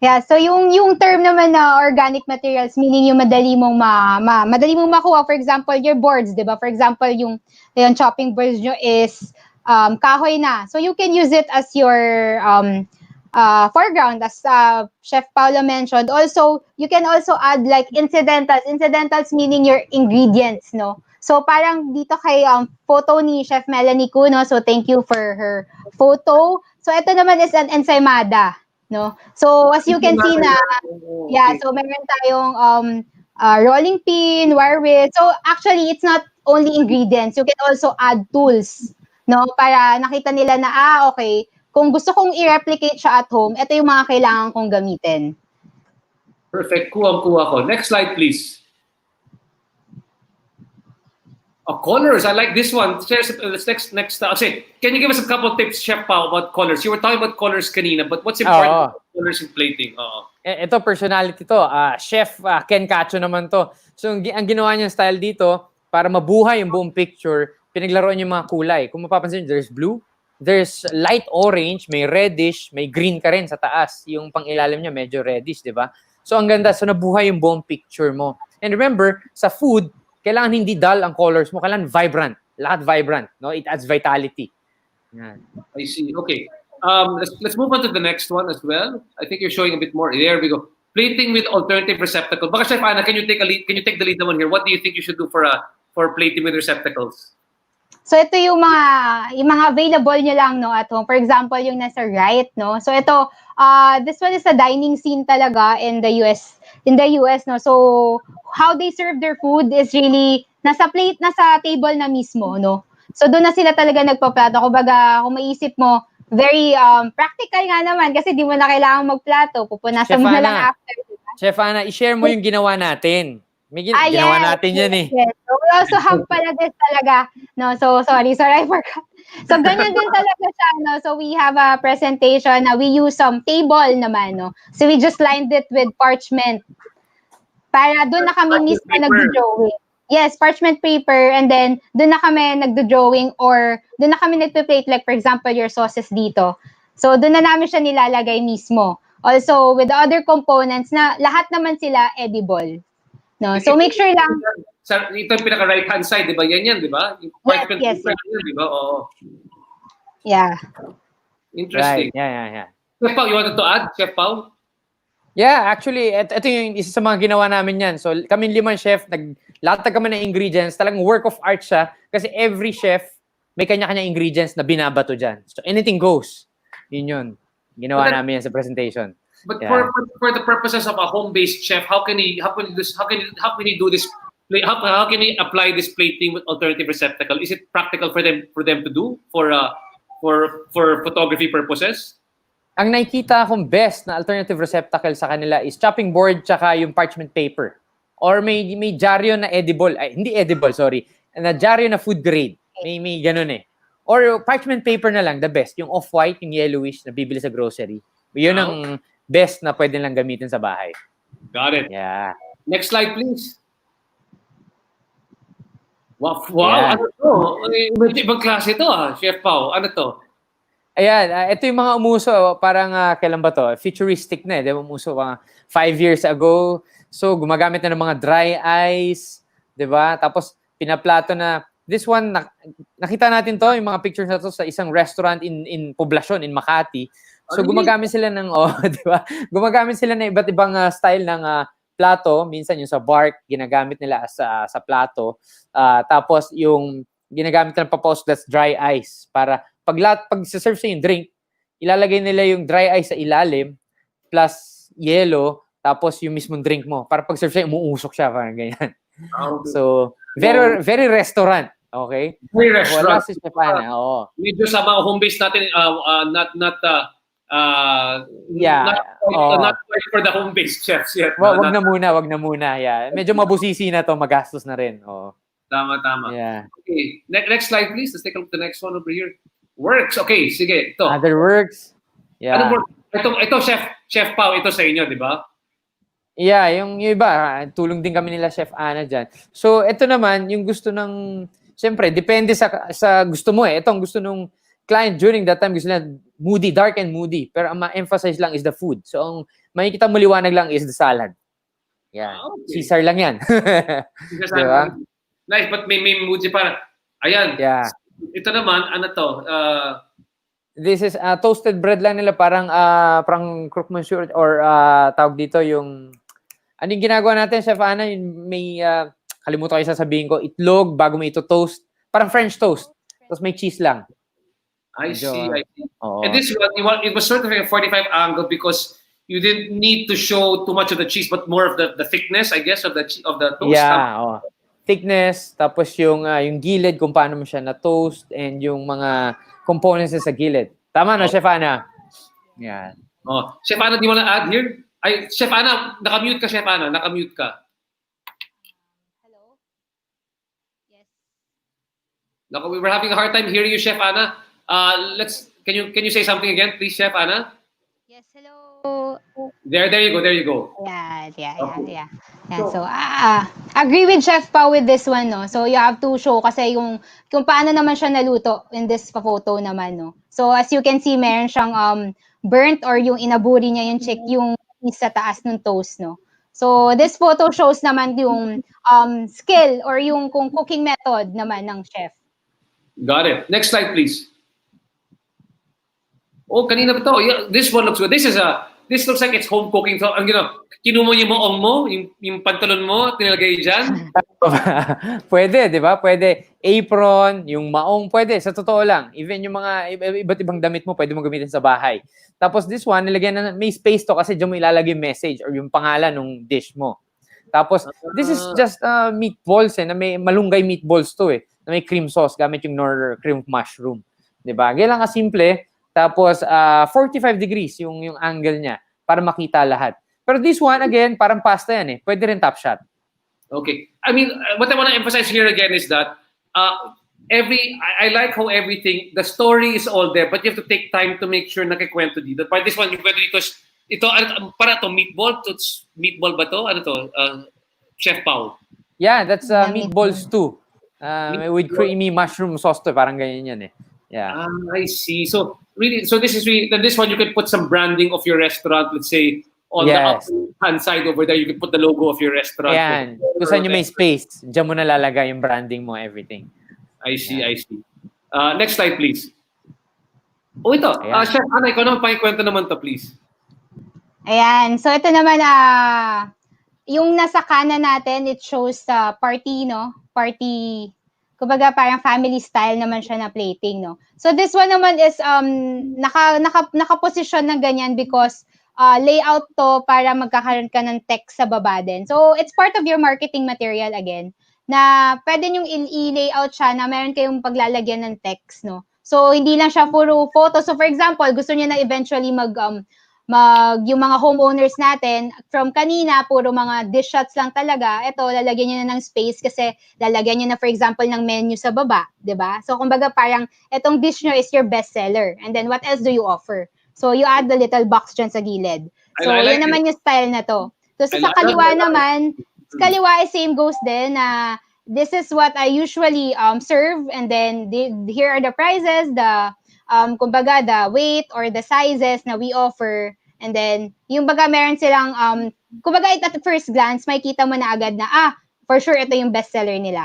Yeah, so yung term naman na organic materials, meaning yung madali mong makuha. For example, your boards, di ba? For example, yung chopping boards nyo is kahoy na. So you can use it as your foreground, as Chef Paolo mentioned. Also, you can also add like incidentals. Incidentals meaning your ingredients, no? So parang dito kay photo ni Chef Melanie Koo, no? So thank you for her photo. So ito naman is an ensaymada. No? So, as you can see na, so meron tayong rolling pin, wire width. So, actually, it's not only ingredients. You can also add tools. no? Para nakita nila na, okay, kung gusto kong i-replicate siya at home, ito yung mga kailangan kong gamitin.
Perfect. Kuha ko. Next slide, please. Colors. I like this one. Next. Can you give us a couple of tips, Chef Pao, about colors? You were talking about colors kanina, but what's important about colors in plating?
Ito, personality to. Chef Ken Cacho naman to. So, ang ginawa niyang style dito, para mabuhay yung buong picture, pinaglaruan niya yung mga kulay. Kung mapapansin, there's blue, there's light orange, may reddish, may green ka rin sa taas. Yung pang-ilalim niya, medyo reddish, di ba? So, ang ganda. So, nabuhay yung buong picture mo. And remember, sa food, kailangan hindi dull ang colors mo. Kailangan vibrant. Lahat vibrant. No? It adds vitality. Yan.
I see. Okay. Let's move on to the next one as well. I think you're showing a bit more. There we go. Plating with alternative receptacle. Baka Chef Ana, can you take the lead naman here? What do you think you should do for plating with receptacles?
So ito yung mga available nyo lang, no, at home. For example, yung nasa right, no. So ito, this one is a dining scene talaga in the US, no. So how they serve their food is really nasa table na mismo, no. So doon na sila talaga nagpaplato. Kumbaga, kung maisip mo, very practical nga naman kasi di mo na kailangan magplato. Pupunasan mo na lang after. Diba?
Chef Ana, i-share mo yung ginawa natin. May ginawa natin yan eh.
Yes. So we also have pala this talaga. No, so sorry, I forgot. So ganyan din talaga siya, no. So we have a presentation na we use some table naman, no. So we just lined it with parchment. Para doon na kami mismo nagdo-drawing. Yes, parchment paper, and then doon na kami nagdo-drawing or doon na kami nagpe-plate, like for example, your sauces dito. So doon na namin siya nilalagay mismo. Also, with the other components na lahat naman sila edible. No, so make sure lang.
Ito yung pinaka right hand side, di ba? Yan, di ba?
Yes.
Di ba? Oo.
Yeah.
Interesting.
Right. Yeah.
Chef Pao, you wanted to add, Chef Pao?
Yeah, actually, ito yung isa sa mga ginawa namin yan. So, kami 5 chef, latag kami ng ingredients. Talagang work of art siya. Kasi every chef, may kanya-kanya ingredients na binabato dyan. So, anything goes. Yun. Ginawa namin yan sa presentation.
But for the purposes of a home-based chef, how can he do this? How can he apply this plating with alternative receptacle? Is it practical for them to do for photography purposes?
Ang nakikita akong best na alternative receptacle sa kanila is chopping board tsaka yung parchment paper. Or may dyaryo na edible. Ay, hindi edible, sorry. Na dyaryo na food grade. May ganun eh. Or parchment paper na lang, the best. Yung off-white, yung yellowish na bibili sa grocery. Yun ang best na pwede lang gamitin sa bahay.
Got it.
Yeah.
Next slide, please. Wow,
Yeah.
Ano to? Ibang klase to, Chef Pao. Ano to?
Ayan, ito yung mga umuso. Parang, kailan ba to? Futuristic na eh. Di ba umuso 5 years ago. So, gumagamit na ng mga dry ice. Di ba? Tapos, pinaplato na. This one, nakita natin to, yung mga pictures na to sa isang restaurant in Poblacion, in Makati. So, gumagamit sila ng, di ba? Gumagamit sila ng iba't ibang style ng plato. Minsan yung sa bark, ginagamit nila sa plato. Tapos, yung ginagamit nila pa-post, that's dry ice. Para, pag serve sa yung drink, ilalagay nila yung dry ice sa ilalim, plus yellow, tapos yung mismong drink mo. Para pag serve sa umuusok siya, parang ganyan. So, very restaurant. Okay?
Very restaurant.
Wala si Stefana, oo.
Medyo sa mga home-based natin, not quite for the home-based chefs yet.
Wag na muna. Yeah. Medyo mabusisi na to, magastos na rin. Oo.
Tama.
Yeah.
Okay, next slide please. Let's take a look at the next one over here. Works. Okay, sige. Ito.
Other works. Yeah.
Ito Chef Pao, ito sa inyo, di ba?
Yeah, yung iba, tulong din kami nila Chef Ana dyan. So, ito naman, yung gusto ng, siyempre, depende sa gusto mo eh. Ito ang gusto nung client during that time, gusto nila moody, dark and moody. Pero ang ma-emphasize lang is the food. So, ang makikita mo liwanag lang is the salad. Yeah.
Okay.
Caesar lang yan. Diba?
Nice, but may moody para. Ayan.
Yeah.
Ito naman, ano to?
This is toasted bread lang nila, parang croque monsieur or tawag dito yung ano yung ginagawa natin, Chef Ana, may kalimutan ko yung sasabihin ko, itlog bago mo ito toast, parang French toast. Tapos may cheese lang.
I see.
Oo.
And this one, it was sort of like a 45 angle because you didn't need to show too much of the cheese, but more of the thickness, I guess, of the toast.
Yeah. thickness, tapos yung gilid kung paano mo siya na-toast, and yung mga components sa gilid. Tama no, Chef Ana? Yan.
Oh, Chef Ana, do you wanna add here? Ay, Chef Ana, nakamute ka, Chef Ana. Nakamute ka.
Hello? Yes.
Naku, we were having a hard time hearing you, Chef Ana. Can you say something again, please, Chef Ana?
Yes, hello.
There you go.
Yeah. So, agree with Chef Pao with this one, no? So, you have to show kasi kung paano naman siya naluto in this photo naman, no? So, as you can see, meron siyang burnt or yung inaburi niya yung piece sa taas ng toast, no? So, this photo shows naman yung skill or yung kung cooking method naman ng chef.
Got it. Next slide, please. Oh, kanina ba to? Yeah, this one looks good. This looks like it's home cooking. So, kinumo yung maong mo, yung pantalon mo, tinalagay dyan.
Pwede, di ba? Pwede apron, yung maong, pwede. Sa totoo lang. Even yung mga iba't ibang damit mo, pwede mo gamitin sa bahay. Tapos this one, nilagyan na, may space to kasi dyan mo ilalagay yung message or yung pangalan ng dish mo. Tapos, this is just meatballs na may malunggay meatballs to na may cream sauce gamit yung Knorr cream mushroom. Di ba? Ganyan lang kasimple. Tapos, 45 degrees yung angle niya para makita lahat. Pero this one, again, parang pasta yan Pwede rin top shot.
Okay. I mean, what I want to emphasize here again is that I like how everything, the story is all there, but you have to take time to make sure nakikwento dito. But this one, yung kwento dito, para to meatball ba to? Ano to? Chef Pao.
Yeah, that's meatballs too. With creamy mushroom sauce to, parang ganyan yan Yeah.
I see. So this one you can put some branding of your restaurant. Let's say on the upper-hand side over there, you can put the logo of your restaurant.
Yan. Kung saan yung may space, diyan mo nalalagay yung branding mo, everything.
I see. Next slide, please. Oh, ito. Chef Ana, ikaw naman pakikwento naman to, please.
Ayan. So, ito naman, yung nasa kanan natin, it shows party, no? Party, kumbaga parang family style naman siya na plating, no? So, this one naman is nakaposisyon na ganyan because layout to para magkakaroon ka ng text sa baba din. So, it's part of your marketing material again na pwede nyong i-layout siya na meron kayong paglalagyan ng text, no? So, hindi lang siya puro photo. So, for example, gusto niya na eventually yung mga homeowners natin, from kanina, puro mga dish shots lang talaga. Ito, lalagyan niya na ng space kasi lalagyan niya na, for example, ng menu sa baba, di ba? So, kumbaga parang, etong dish nyo is your best seller. And then, what else do you offer? So, you add the little box dyan sa gilid. So, yan naman yung style na to. So, sa kaliwa naman, sa kaliwa is same goes din na this is what I usually serve. And then, here are the prices, kumbaga, the weight or the sizes na we offer. And then, yung baga meron silang, kumbaga at first glance, makikita mo na agad na, for sure, ito yung bestseller nila.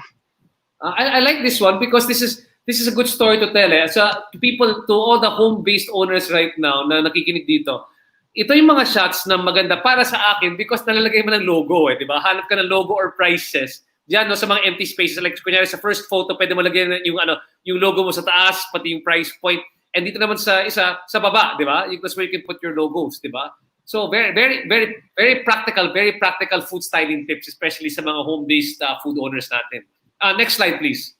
I like this one because this is a good story to tell. So, to all the home-based owners right now na nakikinig dito, ito yung mga shots na maganda para sa akin because nalalagay mo ng logo, di ba? Hanap ka ng logo or prices. Diyan, no, sa mga empty spaces. Like, kunyari, sa first photo, pwede mo lagyan yung logo mo sa taas, pati yung price point. And dito naman sa baba, di ba? That's where you can put your logos, di ba? So very, very, very, very practical food styling tips, especially sa mga home-based food owners natin. Next slide, please.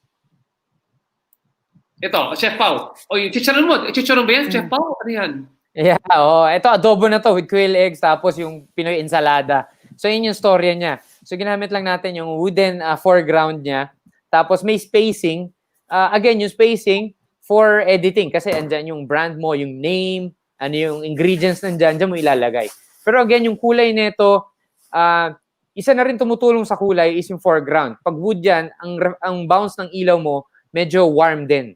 Ito, Chef Pao. O, yung chicharon mo. Chicharon ba yan, Chef Pao? Ano yan?
Yeah, ito adobo na to with quail eggs tapos yung Pinoy ensalada. So yun yung storya niya. So ginamit lang natin yung wooden foreground niya. Tapos may spacing. Again, yung spacing for editing kasi andyan yung brand mo, yung name, ano yung ingredients nandyan, dyan mo ilalagay. Pero again, yung kulay nito, isa na rin tumutulong sa kulay is yung foreground. Pag wood yan, ang bounce ng ilaw mo, medyo warm din.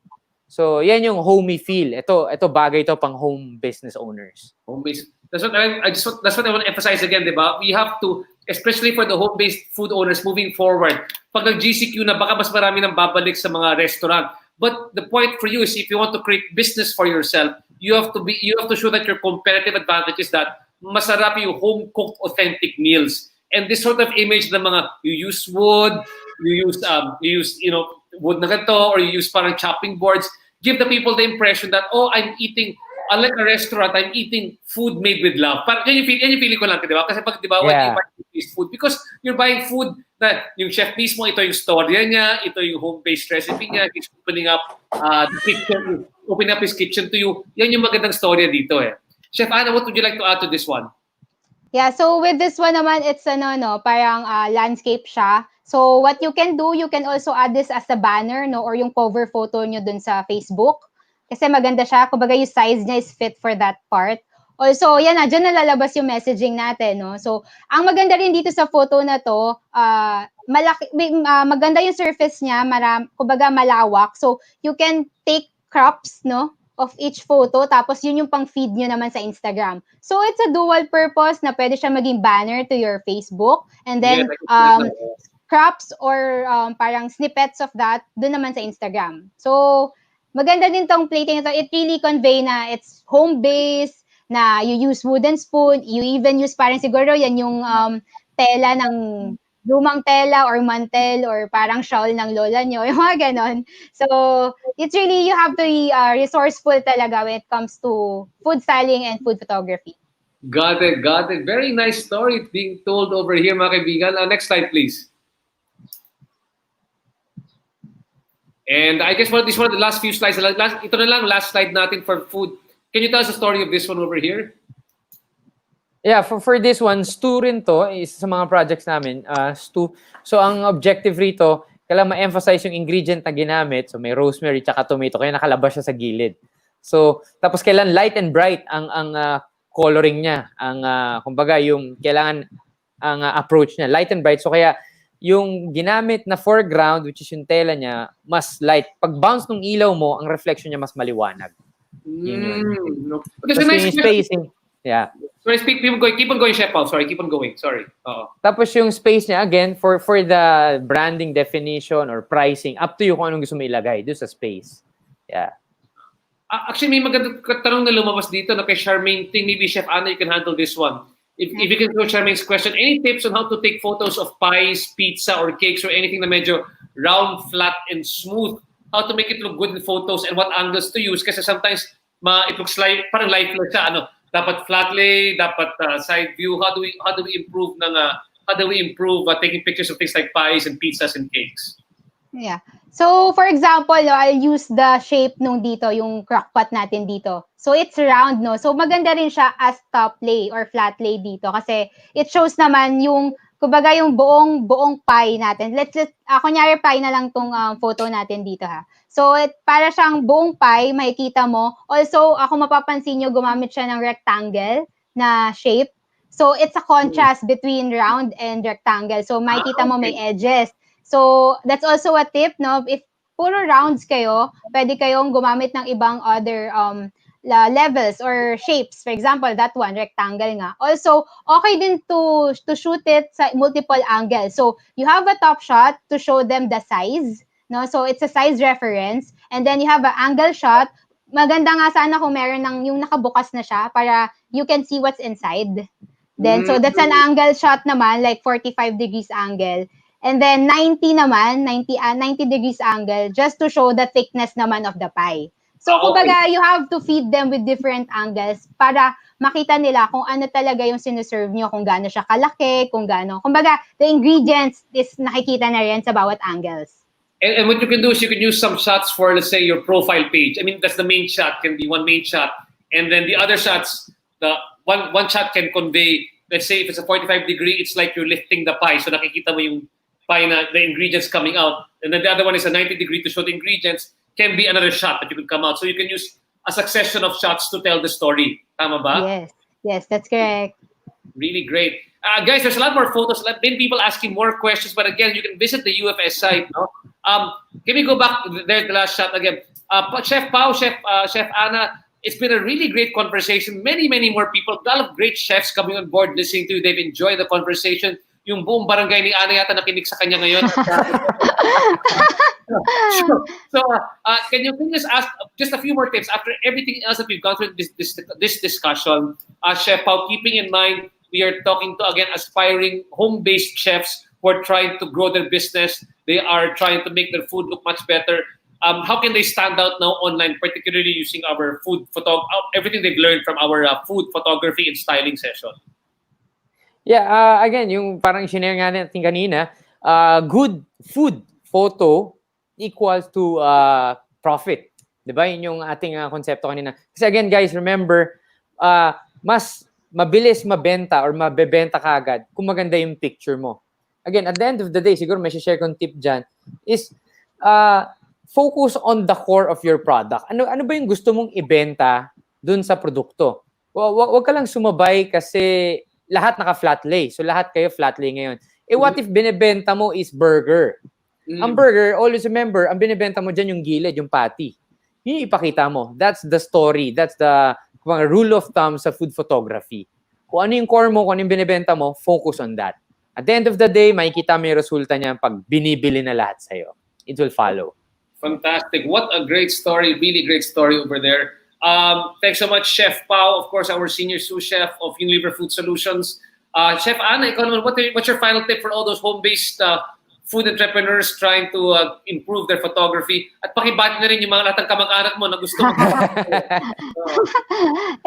So, yan yung homey feel. Ito bagay to pang home business owners.
Home-based. That's what I want to emphasize again, di ba? We have to, especially for the home-based food owners moving forward, pag nag-GCQ na, baka mas marami nang babalik sa mga restaurant. But the point for you is if you want to create business for yourself, you have to show that your competitive advantage is that masarap yung home-cooked authentic meals. And this sort of image ng mga you use wood, you use wood na ganito, or you use parang chopping boards, give the people the impression that I'm eating unlike a restaurant, I'm eating food made with love. Parang yan yung feeling ko lang, di ba? Kasi pag, di ba, when you
Yeah.
buy food, because you're buying food na yung chef mismo, ito yung storya niya, ito yung home-based recipe niya, he's opening up the kitchen, opening up his kitchen to you. Yan yung magandang storya dito eh. Chef Ana, what would you like to add to this one?
Yeah, so with this one naman, it's parang landscape siya. So what you can do, you can also add this as a banner, no, or yung cover photo nyo dun sa Facebook. Kasi maganda siya, kumbaga yung size niya is fit for that part. Also, yan na, dyan nalalabas yung messaging natin, no. So, ang maganda rin dito sa photo na to, maganda yung surface niya, kumbaga malawak. So, you can take crops, no, of each photo, tapos yun yung pang-feed nyo naman sa Instagram. So, it's a dual purpose na pwede siya maging banner to your Facebook, and then, crops or parang snippets of that dun naman sa Instagram. So, maganda din tong plating ito. It really convey na it's home-based, na you use wooden spoon, you even use parang siguro yan yung tela ng lumang tela or mantel or parang shawl ng lola nyo, yung mga ganon. So, it's really, you have to be resourceful talaga when it comes to food styling and food photography.
Got it, got it. Very nice story being told over here, mga kaibigan. Next slide, please. And I guess this is one of the last few slides. Ito na lang, last slide natin for food. Can you tell us the story of this one over here?
Yeah, for this one, stew rin to, isa sa mga projects namin, stew. So, ang objective rito, kailangan ma-emphasize yung ingredient na ginamit. So, may rosemary tsaka tomato, kaya nakalabas siya sa gilid. So, tapos kailan light and bright ang coloring niya. Kumbaga, yung kailangan ang approach niya, light and bright. So, kaya yung ginamit na foreground, which is yung tela niya, mas light. Pag bounce ng ilaw mo, ang reflection niya mas maliwanag.
No.
Tapos yung spacing. Yeah.
Sorry, keep on going, Chef Paul. Sorry, keep on going. Sorry.
Tapos yung space niya, again, for the branding definition or pricing, up to you kung anong gusto mo ilagay doon sa space. Yeah.
Actually, may magandang tanong na lumabas dito na kay Charmaine. Maybe Chef Ana, you can handle this one. If you can go Charmaine's question, any tips on how to take photos of pies, pizza, or cakes, or anything na medyo round, flat, and smooth? How to make it look good in photos and what angles to use? Kasi sometimes it looks like parang lifeless siya. Dapat flat lay, dapat side view. How do we improve taking pictures of things like pies and pizzas and cakes?
Yeah. So, for example, I'll use the shape nung dito, yung crockpot natin dito. So, it's round, no? So, maganda rin siya as top lay or flat lay dito kasi it shows naman yung, kumbaga yung buong pie natin. Kunyari pie na lang tong photo natin dito, ha? So, para siyang buong pie, makikita mo. Also, ako mapapansin nyo, gumamit siya ng rectangle na shape. So, it's a contrast between round and rectangle. So, makikita mo may edges. So, that's also a tip, no? If puro rounds kayo, pwede kayong gumamit ng ibang other levels or shapes. For example, that one, rectangle nga. Also, okay din to shoot it sa multiple angles. So, you have a top shot to show them the size, no? So, it's a size reference. And then, you have an angle shot. Maganda nga sana kung meron yung nakabukas na siya para you can see what's inside. Then, so that's an angle shot naman, like 45 degrees angle. And then 90 degrees angle just to show the thickness naman of the pie. So, kumbaga, you have to feed them with different angles para makita nila kung ano talaga yung sinuserve nyo, kung gaano siya kalaki, kung gaano. Kumbaga, the ingredients is nakikita na rin sa bawat angles.
And what you can do is you can use some shots for, let's say, your profile page. I mean, that's the main shot, can be one main shot. And then the other shots, the one shot can convey, let's say, if it's a 45 degree, it's like you're lifting the pie. So, nakikita mo yung pie na the ingredients coming out. And then the other one is a 90 degree to show the ingredients. Can be another shot that you can come out. So you can use a succession of shots to tell the story. Tama ba?
Yes, that's correct.
Really great. Guys, there's a lot more photos. Many people asking more questions, but again, you can visit the UFS site. No? Can we go back there, the last shot again? Chef Pao, Chef Ana, it's been a really great conversation. Many more people, a lot of great chefs coming on board listening to you. They've enjoyed the conversation. Yung buong barangay ni Ana yata nakinig sa kanya ngayon. So, can you just ask just a few more tips after everything else that we've gone through this discussion, Chef Pao, keeping in mind we are talking to, again, aspiring home-based chefs who are trying to grow their business. They are trying to make their food look much better. how can they stand out now online, particularly using our everything they've learned from our food photography and styling session?
Yeah, again, yung parang sinare nga natin kanina, good food photo equals to profit. Diba? Yun yung ating konsepto kanina. Kasi again, guys, remember, mas mabilis mabenta or mabebenta kagad kung maganda yung picture mo. Again, at the end of the day, siguro may share kong tip dyan, is focus on the core of your product. Ano ba yung gusto mong ibenta dun sa produkto? Wag ka lang sumabay kasi lahat naka-flat lay. So lahat kayo flat lay ngayon. What if binebenta mo is burger? Ang burger, always remember, ang binebenta mo dyan yung gilid, yung patty. Yun yung ipakita mo. That's the story. That's the rule of thumb sa food photography. Kung ano yung core mo, kung ano yung binebenta mo, focus on that. At the end of the day, makikita mo yung resulta niya pag binibili na lahat sa'yo. It will follow.
Fantastic. What a great story. Really great story over there. Thanks so much, Chef Pao, of course, our senior sous chef of Unilever Food Solutions. Chef Ana, ikaw naman, what's your final tip for all those home-based food entrepreneurs trying to improve their photography? At pakibati na rin yung mga lahat ng kamag-anak mo na gusto mo.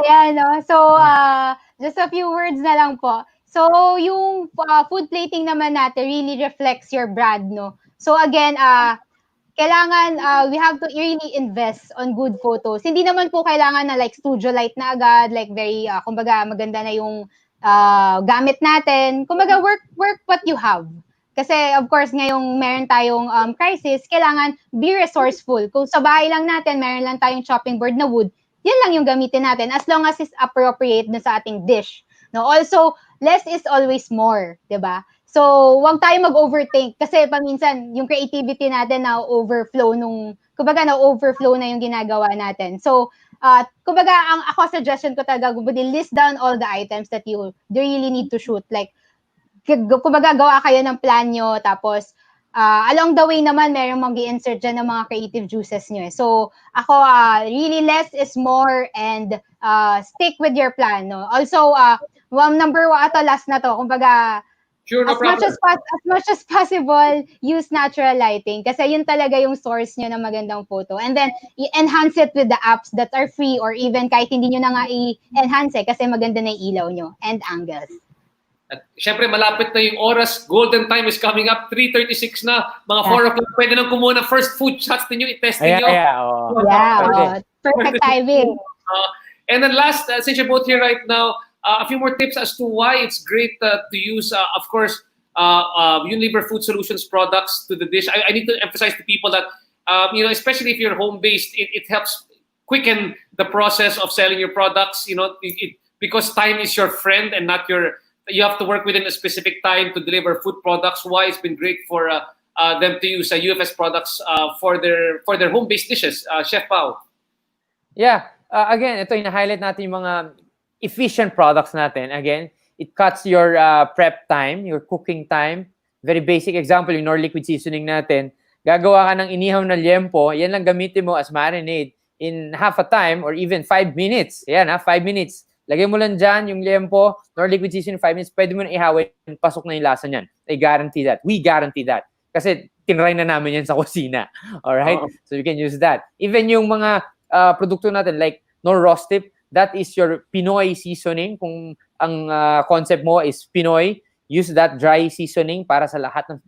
Ayan, no? So, just a few words na lang po. So, yung food plating naman natin really reflects your brand, no? So, again, kailangan, we have to really invest on good photos. Hindi naman po kailangan na like studio light na agad, like very, kumbaga, maganda na yung gamit natin. Kumbaga, work what you have. Kasi, of course, ngayong meron tayong crisis, kailangan be resourceful. Kung sa bahay lang natin, meron lang tayong chopping board na wood, yun lang yung gamitin natin as long as it's appropriate na sa ating dish. No? Also, less is always more, di ba? So, huwag tayo mag-overthink kasi paminsan yung creativity natin na-overflow kumbaga na-overflow na yung ginagawa natin. So, kumbaga, ako suggestion ko talaga, list down all the items that you really need to shoot. Like, kumbaga, gawa kayo ng plan nyo, tapos, along the way naman, merong mag-i-insert dyan ng mga creative juices nyo. So, ako, really less is more and stick with your plan. No? Also, number one, last na to, kumbaga,
Sure, no
as much as possible, use natural lighting kasi yun talaga yung source nyo ng magandang photo. And then, enhance it with the apps that are free or even kahit hindi nyo na nga i-enhance kasi maganda na yung ilaw nyo and angles.
At syempre, malapit na yung oras. Golden time is coming up. 3:36 na. Mga 4 o'clock. Pwede nang kumuha ng first food shots ninyo. I-test ninyo.
Perfect timing.
And then last, since you're both here right now, a few more tips as to why it's great to use, of course, Unilever Food Solutions products to the dish. I need to emphasize to people that, especially if you're home-based, it helps quicken the process of selling your products. Because time is your friend and not you have to work within a specific time to deliver food products. Why it's been great for them to use UFS products for their home-based dishes. Chef Pao.
Yeah. Again, ito yung highlight natin yung mga efficient products natin. Again, it cuts your prep time, your cooking time. Very basic example, yung Knorr liquid seasoning natin. Gagawa ka ng inihaw na liempo, yan lang gamitin mo as marinade in half a time or even 5 minutes. Yan 5 minutes. Lagay mo lang dyan yung liempo, Knorr liquid seasoning, 5 minutes, pwede mo na ihawin, pasok na yung lasa niyan. I guarantee that. We guarantee that. Kasi tinry na namin yan sa kusina. Alright? So you can use that. Even yung mga produkto natin like Knorr Rostip, that is your Pinoy seasoning. Kung ang concept mo is Pinoy, use that dry seasoning para sa lahat ng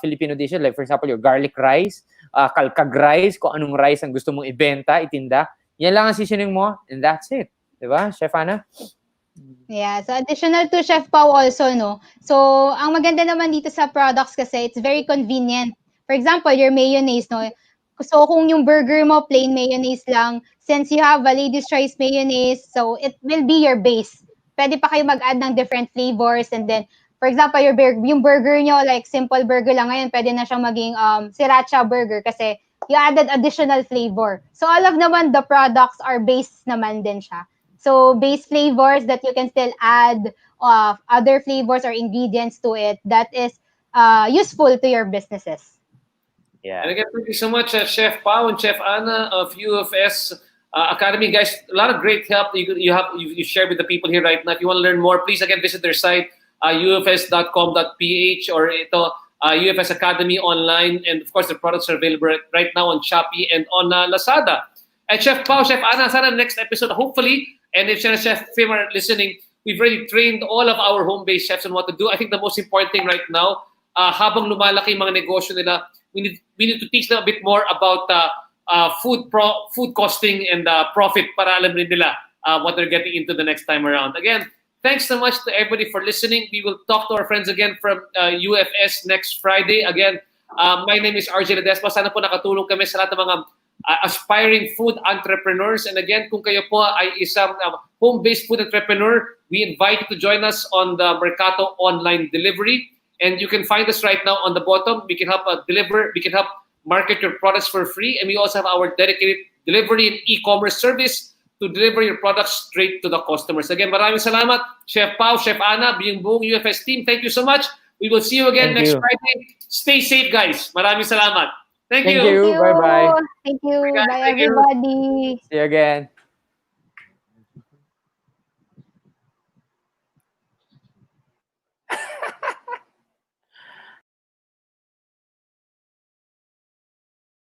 Filipino dishes. Like for example, your garlic rice, kalkag rice, kung anong rice ang gusto mong ibenta, itinda. Yan lang ang seasoning mo and that's it. Diba, Chef Ana?
Yeah, so additional to Chef Pao also, no? So, ang maganda naman dito sa products kasi, it's very convenient. For example, your mayonnaise, no? So, kung yung burger mo, plain mayonnaise lang, since you have a lady's choice mayonnaise, so it will be your base. Pwede pa kayo mag-add ng different flavors and then, for example, yung burger nyo, like simple burger lang ngayon, pwede na siyang maging sriracha burger kasi you added additional flavor. So, all of naman the products are base naman din siya. So, base flavors that you can still add other flavors or ingredients to it that is useful to your businesses.
Yeah.
And again, thank you so much, Chef Pao and Chef Ana of UFS Academy. Guys, a lot of great help you shared with the people here right now. If you want to learn more, please again visit their site, ufs.com.ph or ito, UFS Academy online, and of course the products are available right now on Shopee and on Lazada. And Chef Pao, Chef Ana, sana next episode, hopefully, and if Chef Fim are listening, we've already trained all of our home-based chefs on what to do. I think the most important thing right now, habang lumalaki yung mga negosyo nila, we need to teach them a bit more about food costing and profit para alam rin nila what they're getting into the next time around. Again, thanks so much to everybody for listening. We will talk to our friends again from UFS next Friday. Again, my name is RJ Ledesma. Sana po nakatulong kami sa lahat ng mga aspiring food entrepreneurs. And again, kung kayo po ay isang home-based food entrepreneur, we invite you to join us on the Mercato online delivery. And you can find us right now on the bottom. We can help deliver. We can help market your products for free. And we also have our dedicated delivery and e-commerce service to deliver your products straight to the customers. Again, maraming salamat, Chef Pao, Chef Ana, buong UFS team. Thank you so much. We will see you again
Thank
next
you.
Friday. Stay safe, guys. Maraming salamat. Thank
Thank
you.
you. Bye-bye.
Thank you.
Bye, guys.
Bye,
Thank you.
everybody.
See you again.